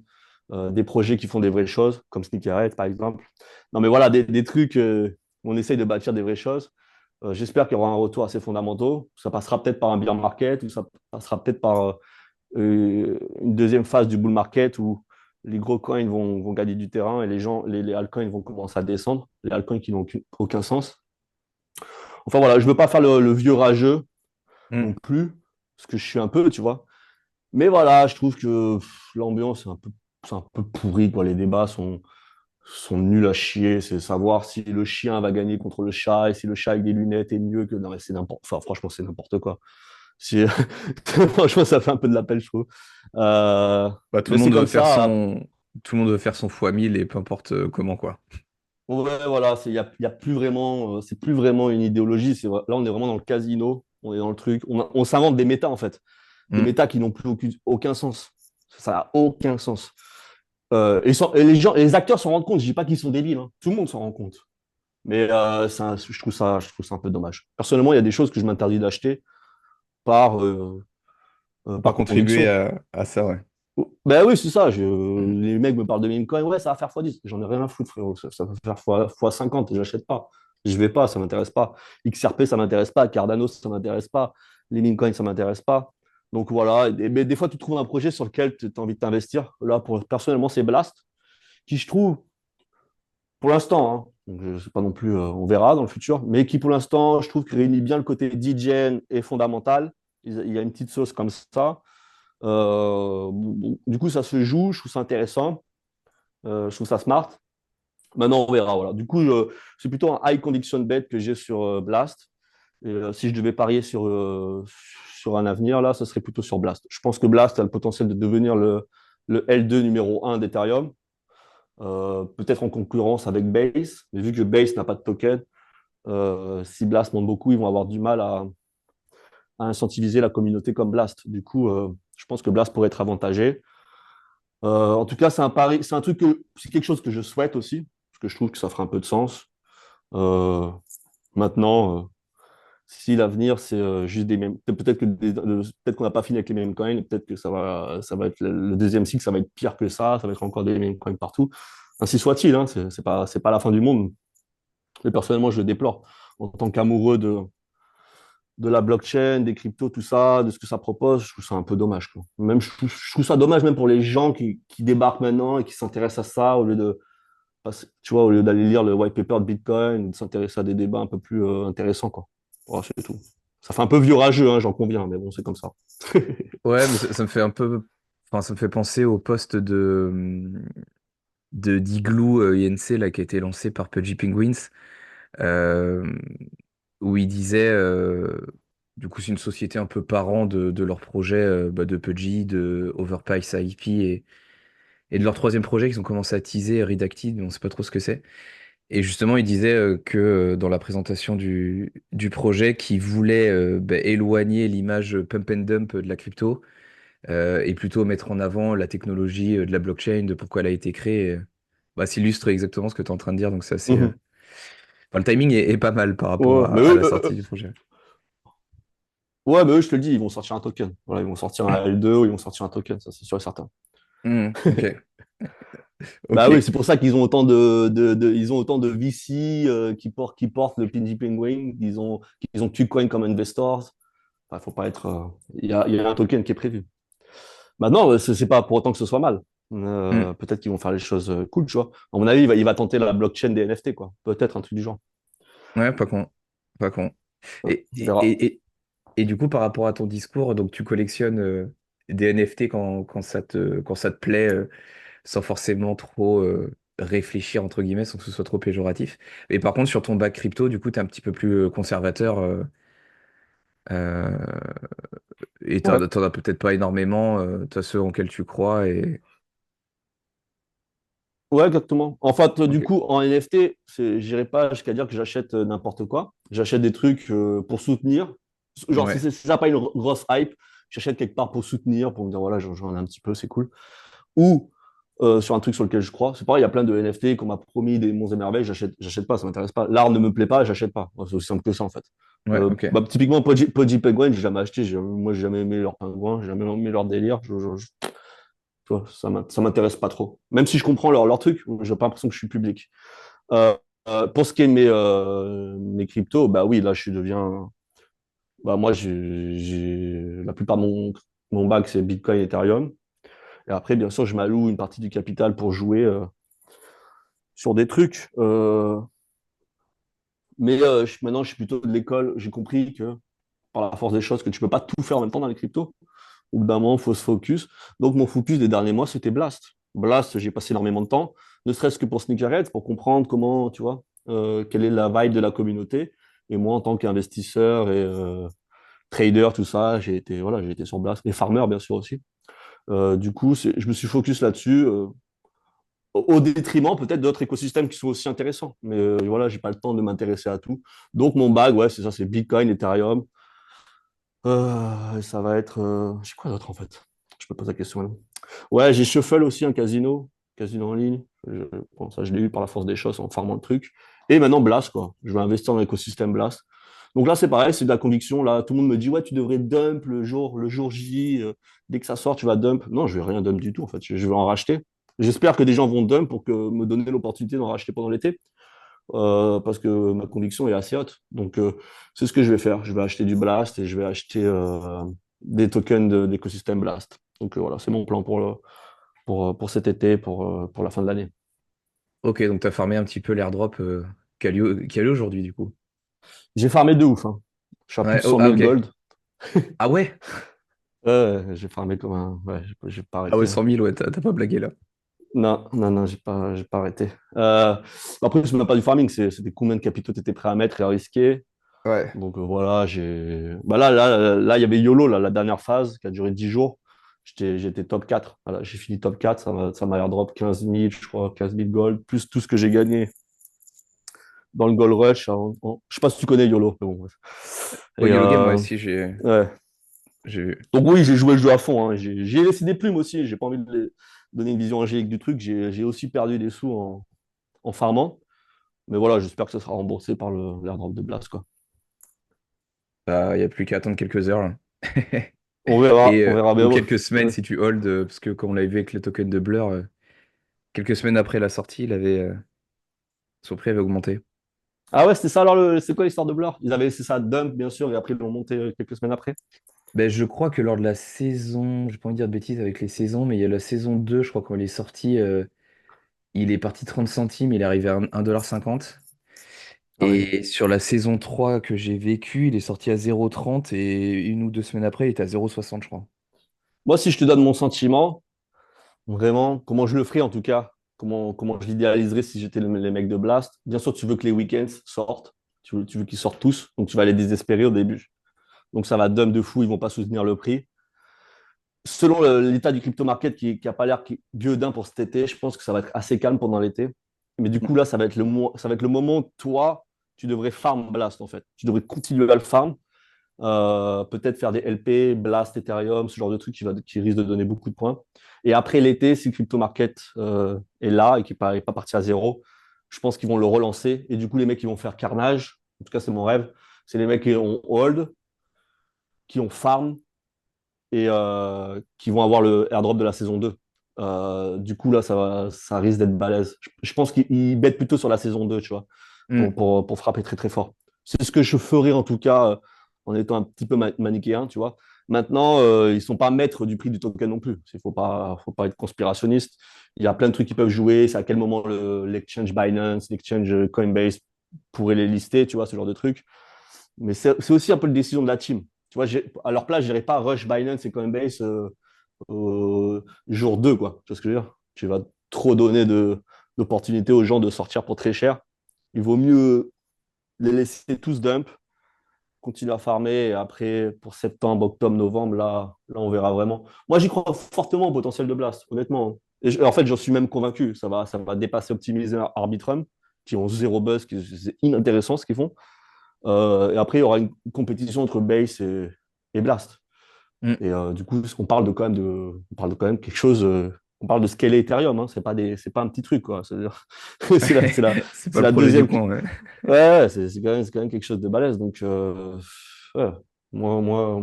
des projets qui font des vraies choses, comme Sneakerhead, par exemple. Non, mais voilà, des trucs où on essaye de bâtir des vraies choses. J'espère qu'il y aura un retour à ces fondamentaux. Ça passera peut-être par un bear market ou ça passera peut-être par une deuxième phase du bull market où les gros coins vont gagner du terrain et les altcoins vont commencer à descendre. Les altcoins qui n'ont aucun sens. Enfin voilà, je ne veux pas faire le vieux rageux non Hmm. plus, parce que je suis un peu, tu vois. Mais voilà, je trouve que l'ambiance est un peu pourrie, quoi. Les débats sont nuls à chier. C'est savoir si le chien va gagner contre le chat et si le chat avec des lunettes est mieux que. Non, mais c'est n'importe. Enfin, franchement, c'est n'importe quoi. Si... franchement, ça fait un peu de la pelle, je trouve. Euh, Bah, tout Mais le c'est monde veut comme faire ça. tout le monde veut faire son fois 1000 et peu importe comment, quoi. Ouais, voilà, il y a plus vraiment, c'est plus vraiment une idéologie. Là, on est vraiment dans le casino. On est dans le truc. On s'invente des méta, en fait. Des Hmm. méta qui n'ont plus aucun sens. Ça n'a aucun sens. Et les gens, et les acteurs s'en rendent compte. Je dis pas qu'ils sont débiles, hein. Tout le monde s'en rend compte. Mais je trouve ça un peu dommage. Personnellement, il y a des choses que je m'interdis d'acheter par, euh, Pas par contribuer conviction. à ça, ouais. Ben oui, c'est ça. Hmm. Les mecs me parlent de meme coin. Ouais, ça va faire x10. J'en ai rien à foutre, frérot. Ça va faire x50 et j'achète pas. Je vais pas, ça m'intéresse pas. XRP, ça m'intéresse pas. Cardano, ça m'intéresse pas. Les meme coins, ça m'intéresse pas. Donc voilà. Mais des fois, tu trouves un projet sur lequel tu as envie de t'investir. Là, personnellement, c'est Blast, qui je trouve, pour l'instant, hein, donc je sais pas non plus, on verra dans le futur, mais qui pour l'instant, je trouve, que réunit bien le côté DGen et fondamental. Il y a une petite sauce comme ça. Bon, du coup, ça se joue, je trouve ça intéressant, je trouve ça smart. Maintenant, on verra. Voilà. Du coup, c'est plutôt un high conviction bet que j'ai sur Blast. Et, si je devais parier sur un avenir, là, ça serait plutôt sur Blast. Je pense que Blast a le potentiel de devenir le L2 numéro 1 d'Ethereum, peut-être en concurrence avec Base. Mais vu que Base n'a pas de token, si Blast monte beaucoup, ils vont avoir du mal à incentiviser la communauté comme Blast. Du coup, je pense que Blast pourrait être avantagé. En tout cas, c'est un pari, c'est quelque chose que je souhaite aussi, parce que je trouve que ça fera un peu de sens. Euh, Maintenant, si l'avenir c'est juste des mêmes, peut-être qu'on n'a pas fini avec les mêmes coins, peut-être que ça va être le deuxième cycle, ça va être pire que ça va être encore des mêmes coins partout. Ainsi soit-il, hein, c'est pas la fin du monde. Mais personnellement, je le déplore en tant qu'amoureux de la blockchain, des cryptos, tout ça, de ce que ça propose. Je trouve ça un peu dommage, quoi. Même je trouve ça dommage même pour les gens qui débarquent maintenant et qui s'intéressent à ça tu vois, au lieu d'aller lire le white paper de Bitcoin, ou de s'intéresser à des débats un peu plus intéressants, quoi. Voilà, c'est tout. Ça fait un peu vieux rageux, hein, j'en conviens, mais bon, c'est comme ça. Ouais, mais ça me fait un peu. Enfin, ça me fait penser au poste de d'Igloo INC là, qui a été lancé par Pudgy Penguins, euh, où il disait. Du coup, c'est une société un peu parent de leur projet bah, de Pudgy, de Overprice IP et de leur troisième projet qu'ils ont commencé à teaser, Redacted, mais on sait pas trop ce que c'est. Et justement, il disait que dans la présentation du projet, qu'il voulait bah, éloigner l'image pump and dump de la crypto et plutôt mettre en avant la technologie de la blockchain, de pourquoi elle a été créée. Bah, s'illustre exactement ce que tu es en train de dire. Donc, c'est assez. Mhm. Enfin, le timing est pas mal par rapport Ouais, à, mais à la sortie du projet. Ouais, mais eux, je te le dis, ils vont sortir un token. Voilà, ils vont sortir un L2 ou ils vont sortir un token, ça c'est sûr et certain. Ok, Bah oui, ok. c'est pour ça qu'ils ont autant ils ont autant de VC qui portent le PNG Penguin, qu'ils ont KuCoin comme investors. Enfin, faut pas être. Il y a un token qui est prévu. Maintenant, c'est pas pour autant que ce soit mal. Hmm. Peut-être qu'ils vont faire les choses cool, tu vois. À mon avis, il va tenter la blockchain des NFT, quoi. Peut-être un truc du genre. Ouais, pas con. Pas con. Et, On et, verra. et, et, et du coup, par rapport à ton discours, donc tu collectionnes des NFT quand ça te plaît, sans forcément trop réfléchir, entre guillemets, sans que ce soit trop péjoratif. Et par contre, sur ton bac crypto, du coup, tu es un petit peu plus conservateur euh, et Ouais. t'en as peut-être pas énormément, t'as ceux en quels tu crois et... Ouais, exactement. En fait, du Ok. coup, en NFT, j'irai pas jusqu'à dire que j'achète n'importe quoi. J'achète des trucs pour soutenir. Genre, Ouais. si ça n'a pas une grosse hype, j'achète quelque part pour soutenir, pour me dire, voilà, j'en ai un petit peu, c'est cool. Ou sur un truc sur lequel je crois. C'est pareil, il y a plein de NFT qu'on m'a promis des monts et merveilles, j'achète pas, ça m'intéresse pas. L'art ne me plaît pas, j'achète pas. C'est aussi simple que ça, en fait. Ouais, ok. Typiquement, Pudgy Penguin, j'ai jamais acheté. Moi, j'ai jamais aimé leur pingouin, j'ai jamais aimé leur délire. Tu vois, ça m'intéresse pas trop. Même si je comprends leur truc, j'ai pas l'impression que je suis public. Euh, pour ce qui est de mes cryptos, bah oui, là, je deviens. Bah, moi, la plupart de mon bac, c'est Bitcoin, Ethereum. Et après, bien sûr, je m'alloue une partie du capital pour jouer sur des trucs. Mais maintenant, je suis plutôt de l'école. J'ai compris que par la force des choses, que tu peux pas tout faire en même temps dans les cryptos. Au bout d'un moment, il faut se focus. Donc, mon focus des derniers mois, c'était Blast. Blast, j'ai passé énormément de temps, ne serait-ce que pour Sneakerheads, pour comprendre comment, tu vois, quelle est la vibe de la communauté. Et moi, en tant qu'investisseur et trader, tout ça, j'ai été sur Blast. Et farmer, bien sûr, aussi. Du coup, je me suis focus là-dessus, au détriment peut-être d'autres écosystèmes qui sont aussi intéressants. Mais voilà, j'ai pas le temps de m'intéresser à tout. Donc, mon bag, ouais, c'est ça, c'est Bitcoin, Ethereum. Ça va être. J'ai quoi d'autre en fait? Je me pose la question là. Ouais, j'ai Shuffle aussi, un casino en ligne. Bon, ça, je l'ai eu par la force des choses en farmant le truc. Et maintenant, Blast, quoi. Je vais investir dans l'écosystème Blast. Donc là, c'est pareil, c'est de la conviction. Là, tout le monde me dit, ouais, tu devrais dump le jour J. Dès que ça sort, tu vas dump. Non, je vais rien dump du tout, en fait. Je vais en racheter. J'espère que des gens vont dump pour me donner l'opportunité d'en racheter pendant l'été. Parce que ma conviction est assez haute. Donc, c'est ce que je vais faire. Je vais acheter du Blast et je vais acheter des tokens d'écosystème Blast. Donc, voilà, c'est mon plan pour cet été, pour la fin de l'année. Ok, donc t'as farmé un petit peu l'airdrop qui a lieu aujourd'hui, du coup. J'ai farmé de ouf, hein. Je suis à plus Ouais, de oh, 100 ah 000 ok. gold. Ah ouais? J'ai farmé comme un. Ouais, j'ai pas Ah ouais, arrêté, hein. 100 000, ouais, t'as pas blagué là. Non, non, non, j'ai pas arrêté. Après, c'est même pas du farming, c'était combien de capitaux tu étais prêt à mettre et à risquer. Ouais. Donc voilà, là, il y avait YOLO, là, la dernière phase qui a duré 10 jours. J'étais top 4. Voilà, j'ai fini top 4, ça m'a airdrop 15 000, je crois, 15 000 gold, plus tout ce que j'ai gagné dans le gold rush. Je sais pas si tu connais YOLO, mais bon, bref. Ouais, Et Yellow Game, moi aussi, ouais. j'ai vu. Donc oui, j'ai joué le jeu à fond, hein. J'ai laissé des plumes aussi, j'ai pas envie de donner une vision angélique du truc. J'ai aussi perdu des sous en farmant. Mais voilà, j'espère que ça sera remboursé par l'airdrop de Blast, quoi. Bah, il n'y a plus qu'à attendre quelques heures là. On verra Ou bien. quelques semaines Ouais. si tu hold, parce que comme on l'avait vu avec le token de Blur, quelques semaines après la sortie, son prix avait augmenté. Ah ouais, c'était ça alors, c'est quoi l'histoire de Blur? Ils avaient laissé ça dump, bien sûr, et après ils l'ont monté quelques semaines après. Ben, je crois que lors de la saison, je pas envie de dire de bêtises avec les saisons, mais il y a la saison 2, je crois quand il est sorti, il est parti 30 centimes, il est arrivé à 1,50 $. Ah ouais. Et sur la saison 3 que j'ai vécu, il est sorti à 0,30 et une ou deux semaines après, il était à 0,60, je crois. Moi, si je te donne mon sentiment, vraiment, comment je le ferais en tout cas, comment je l'idéaliserais si j'étais les mecs de Blast, bien sûr, tu veux que les week-ends sortent, tu veux qu'ils sortent tous, donc tu vas les désespérer au début. Donc ça va dump de fou, ils vont pas soutenir le prix. Selon l'état du crypto market qui a pas l'air gueudin pour cet été, je pense que ça va être assez calme pendant l'été. Mais du coup, là, ça va être le moment où toi, tu devrais farm Blast en fait. Tu devrais continuer à le farm. Peut-être faire des LP, Blast, Ethereum, ce genre de truc qui risque de donner beaucoup de points. Et après l'été, si le crypto market est là et qu'il n'est pas parti à zéro, je pense qu'ils vont le relancer. Et du coup, les mecs qui vont faire carnage, en tout cas, c'est mon rêve, c'est les mecs qui ont hold. qui ont farm et qui vont avoir le airdrop de la saison 2. Du coup, là, ça risque d'être balèze. Je pense qu'ils bêtent plutôt sur la saison 2, tu vois, Hmm. pour frapper très très fort. C'est ce que je ferais en tout cas en étant un petit peu manichéen, tu vois. Maintenant, ils ne sont pas maîtres du prix du token non plus. Il faut pas être conspirationniste. Il y a plein de trucs qui peuvent jouer. C'est à quel moment l'exchange Binance, l'exchange Coinbase pourrait les lister, tu vois, ce genre de trucs. Mais c'est aussi un peu une décision de la team. Tu vois, à leur place, je n'irais pas rush Binance et Coinbase jour 2 quoi. Tu vois ce que je veux dire? Tu vas trop donner d'opportunités aux gens de sortir pour très cher. Il vaut mieux les laisser tous dump, continuer à farmer, et après, pour septembre, octobre, novembre, là on verra vraiment. Moi, j'y crois fortement au potentiel de Blast, honnêtement. Et en fait, j'en suis même convaincu. Ça va dépasser Optimizer, Arbitrum, qui ont zéro buzz, c'est inintéressant ce qu'ils font. Et après, il y aura une compétition entre Base et Blast. Hmm. Et du coup, on parle de quand même quelque chose. On parle de scaler Ethereum, hein, c'est pas un petit truc, quoi. C'est-à-dire, C'est pas c'est le la projet du deuxième. coin, ouais. Ouais, c'est quand même quelque chose de balèze. Donc, ouais. Moi.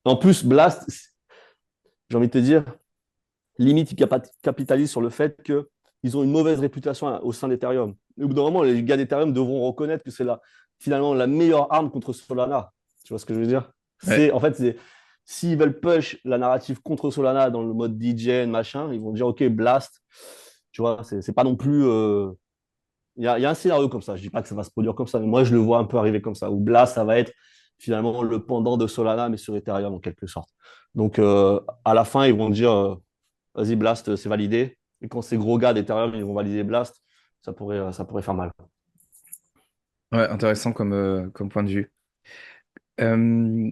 En plus, Blast, j'ai envie de te dire, limite, ils capitalisent sur le fait qu'ils ont une mauvaise réputation au sein d'Ethereum. Au bout d'un moment, les gars d'Ethereum devront reconnaître que c'est finalement la meilleure arme contre Solana. Tu vois ce que je veux dire? Ouais. En fait, s'ils veulent push la narrative contre Solana dans le mode DJN, machin, ils vont dire, OK, Blast, tu vois, c'est pas non plus. Il y a un scénario comme ça. Je dis pas que ça va se produire comme ça, mais moi, je le vois un peu arriver comme ça. Où Blast, ça va être finalement le pendant de Solana, mais sur Ethereum en quelque sorte. Donc, à la fin, ils vont dire vas-y, Blast, c'est validé. Et quand ces gros gars d'Ethereum, ils vont valider Blast, ça pourrait faire mal. Ouais, intéressant comme point de vue. Euh,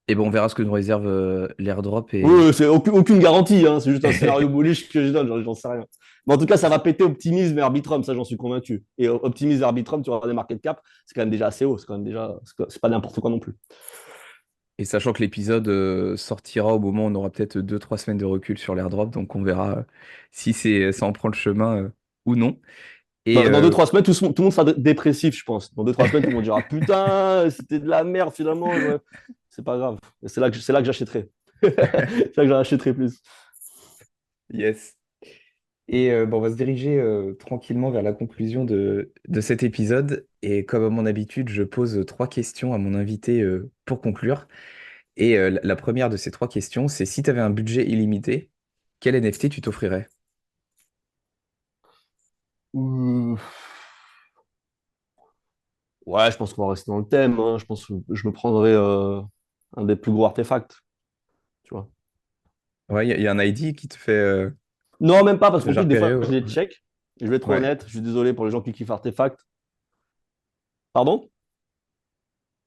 et bon, on verra ce que nous réserve l'airdrop Oui, et. oui, c'est aucune garantie, hein, c'est juste un scénario bullish que je donne, j'en sais rien. Mais en tout cas, ça va péter Optimism et Arbitrum, ça j'en suis convaincu. Et Optimism et Arbitrum, tu auras des market cap, c'est quand même déjà assez haut, c'est pas n'importe quoi non plus. Et sachant que l'épisode sortira au moment où on aura peut-être 2, 3 semaines de recul sur l'airdrop, donc on verra si ça en prend le chemin ou non. Et Dans 2, 3 semaines, tout le monde sera dépressif, je pense. Dans 2, 3 semaines, tout le monde dira putain, c'était de la merde finalement. C'est pas grave. Et c'est là que j'achèterai. C'est là que j'en achèterai plus. yes. Et bon, on va se diriger tranquillement vers la conclusion de cet épisode. Et comme à mon habitude, je pose 3 questions à mon invité pour conclure. Et la première de ces 3 questions, c'est si tu avais un budget illimité, quel NFT tu t'offrirais? Ouh. Ouais, je pense qu'on va rester dans le thème, hein. Je pense que je me prendrais un des plus gros artefacts, tu vois. Ouais, il y a un ID qui te fait Non, même pas, parce qu'en déjà plus, des repérer. fois, je les check. Je vais être Ouais. honnête, je suis désolé pour les gens qui kiffent artefact. Pardon?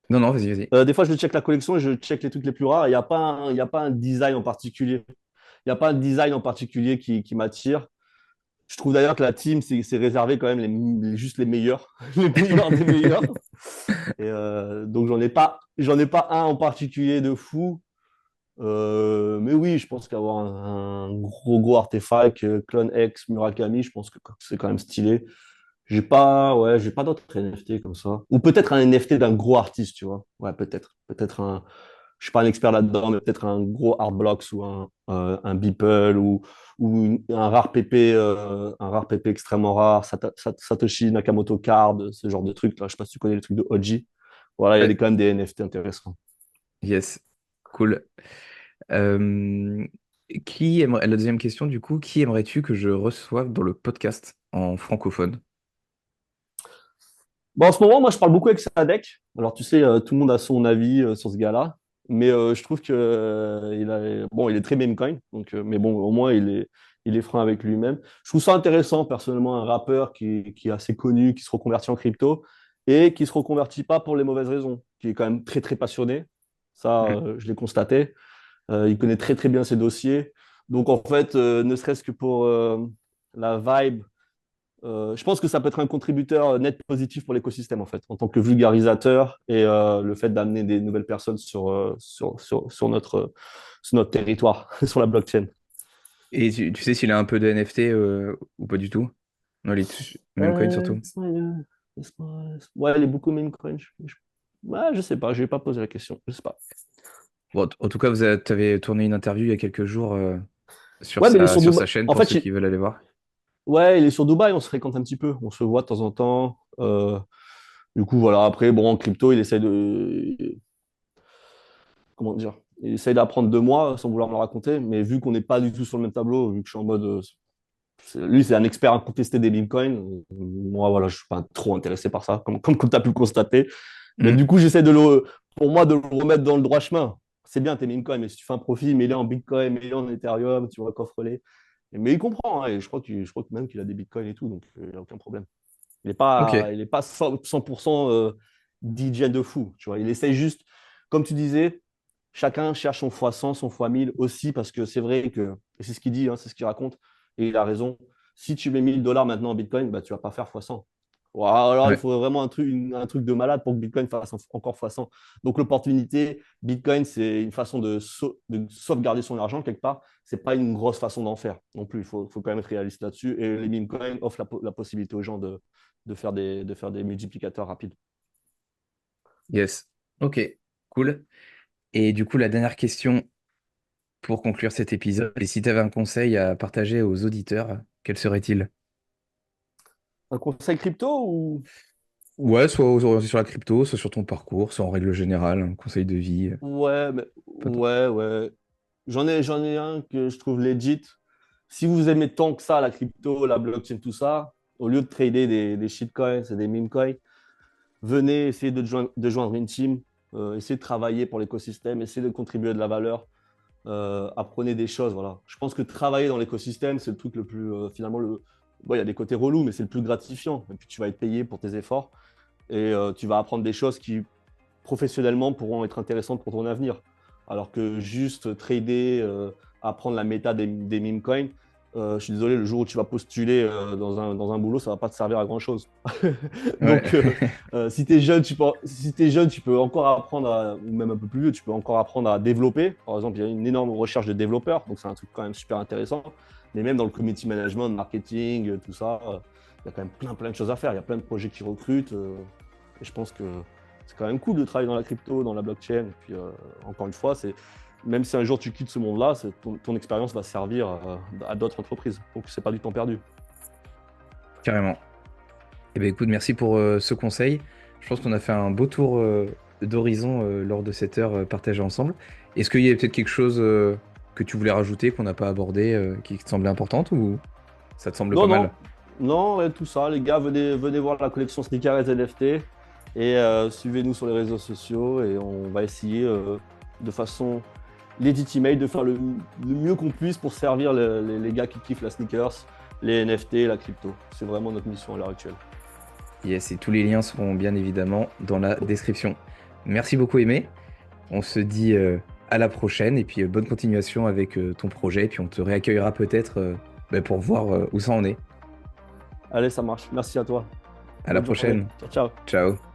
Non, non, vas-y, vas-y. Des fois, je check la collection et je check les trucs les plus rares. Il y a pas un design en particulier. Il n'y a pas un design en particulier qui m'attire. Je trouve d'ailleurs que la team, c'est réservé quand même juste les meilleurs, les meilleurs des meilleurs. Et donc, j'en ai pas un en particulier de fou. Mais oui, je pense qu'avoir un gros artefact, Clone X, Murakami, je pense que c'est quand même stylé. J'ai pas d'autres NFT comme ça. Ou peut-être un NFT d'un gros artiste, tu vois. Ouais, peut-être. Je suis pas un expert là-dedans, mais peut-être un gros Artblocks ou un Beeple ou un rare PP extrêmement rare, Satoshi Nakamoto Card, ce genre de trucs là. Je sais pas si tu connais les trucs de OG. Voilà, il y a Ouais. quand même des NFT intéressants. Yes. Cool. Euh, la deuxième question, du coup, qui aimerais-tu que je reçoive dans le podcast en francophone? Bon, en ce moment, moi, je parle beaucoup avec Sadek. Alors, tu sais, tout le monde a son avis sur ce gars-là. Mais je trouve que bon, il est très meme coin. Donc, mais bon, au moins, il est franc avec lui-même. Je trouve ça intéressant, personnellement, un rappeur qui est assez connu, qui se reconvertit en crypto et qui se reconvertit pas pour les mauvaises raisons, qui est quand même très, très passionné. Ça, Mm. je l'ai constaté. Il connaît très, très bien ses dossiers. Donc, en fait, ne serait-ce que pour la vibe je pense que ça peut être un contributeur net positif pour l'écosystème, en fait, en tant que vulgarisateur et le fait d'amener des nouvelles personnes sur notre territoire, sur la blockchain. Et tu sais s'il a un peu de NFT ou pas du tout? Non, même coin surtout. Ouais, il est beaucoup meme coin. Ouais, je sais pas, je vais pas poser la question. Je sais pas. Bon, en tout cas, tu avais tourné une interview il y a quelques jours Ouais, mais il est sur sur Dubaï. sa chaîne En pour fait, ceux qui veulent aller voir. ouais, il est sur Dubaï, on se fréquente un petit peu. On se voit de temps en temps. Du coup, voilà. Après, bon, en crypto, il essaie de. Comment dire? Il essaie d'apprendre de moi sans vouloir me le raconter. Mais vu qu'on n'est pas du tout sur le même tableau, vu que je suis en mode. Lui, c'est un expert incontesté des bitcoins. Moi, voilà, je suis pas trop intéressé par ça, comme tu as pu le constater. Mais Hmm. du coup, j'essaie pour moi, de le remettre dans le droit chemin. C'est bien tes bitcoins, mais si tu fais un profit, mets-les en bitcoin, mets-les en Ethereum, tu vois, coffre-les. Mais il comprend, hein, et je crois que même qu'il a des bitcoins et tout, donc il n'y a aucun problème. Ok. Il est pas 100% DJ de fou, tu vois. Il essaye juste, comme tu disais, chacun cherche son x100, son x1000 aussi, parce que c'est vrai que, et c'est ce qu'il dit, hein, c'est ce qu'il raconte, et il a raison. Si tu mets 1000 $ maintenant en Bitcoin, bah, tu vas pas faire x100. Ou alors, il Ouais. faudrait vraiment un truc de malade pour que Bitcoin fasse encore x100. Donc, l'opportunité, Bitcoin, c'est une façon de sauvegarder son argent quelque part. C'est pas une grosse façon d'en faire non plus. Il faut quand même être réaliste là-dessus. Et les meme coins offrent la possibilité aux gens de faire des multiplicateurs rapides. Yes. Ok. Cool. Et du coup, la dernière question pour conclure cet épisode, et si tu avais un conseil à partager aux auditeurs, quel serait-il? Un conseil crypto ou Ouais, soit sur la crypto, soit sur ton parcours, soit en règle générale, un conseil de vie. Ouais, Peu importe. ouais, ouais. J'en ai un que je trouve legit. Si vous aimez tant que ça, la crypto, la blockchain, tout ça, au lieu de trader des shitcoins et des meme coins, venez essayer de joindre une team, essayez de travailler pour l'écosystème, essayez de contribuer à de la valeur, apprenez des choses. Voilà. Je pense que travailler dans l'écosystème, c'est le truc le plus, finalement, il y a des côtés relous, mais c'est le plus gratifiant. Et puis tu vas être payé pour tes efforts et tu vas apprendre des choses qui professionnellement pourront être intéressantes pour ton avenir. Alors que juste trader, apprendre la méta des meme coins, je suis désolé, le jour où tu vas postuler dans un boulot, ça ne va pas te servir à grand chose. Ouais. Donc, si tu es jeune, tu peux encore apprendre, ou même un peu plus vieux, tu peux encore apprendre à développer. Par exemple, il y a une énorme recherche de développeurs, donc c'est un truc quand même super intéressant. Mais même dans le community management, marketing, tout ça, il y a quand même plein de choses à faire. Il y a plein de projets qui recrutent. Et je pense que c'est quand même cool de travailler dans la crypto, dans la blockchain. Et puis, encore une fois, même si un jour tu quittes ce monde-là, ton expérience va servir à d'autres entreprises. Donc, c'est pas du temps perdu. Carrément. Eh bien, écoute, merci pour ce conseil. Je pense qu'on a fait un beau tour d'horizon lors de cette heure partagée ensemble. Est-ce qu'il y a peut-être quelque chose que tu voulais rajouter, qu'on n'a pas abordé, qui te semblait importante ou ça te semble pas Non, mal? non, non, tout ça. Les gars, venez voir la collection Sneakers et NFT et suivez-nous sur les réseaux sociaux et on va essayer de façon légitimate de faire le mieux qu'on puisse pour servir les gars qui kiffent la sneakers, les NFT, la crypto. C'est vraiment notre mission à l'heure actuelle. Yes, et tous les liens seront bien évidemment dans la description. Merci beaucoup, Aimé. On se dit à la prochaine et puis bonne continuation avec ton projet. Et puis on te réaccueillera peut-être pour voir où ça en est. Allez, ça marche. Merci à toi. À la Bonne journée. prochaine. Ciao, ciao. Ciao.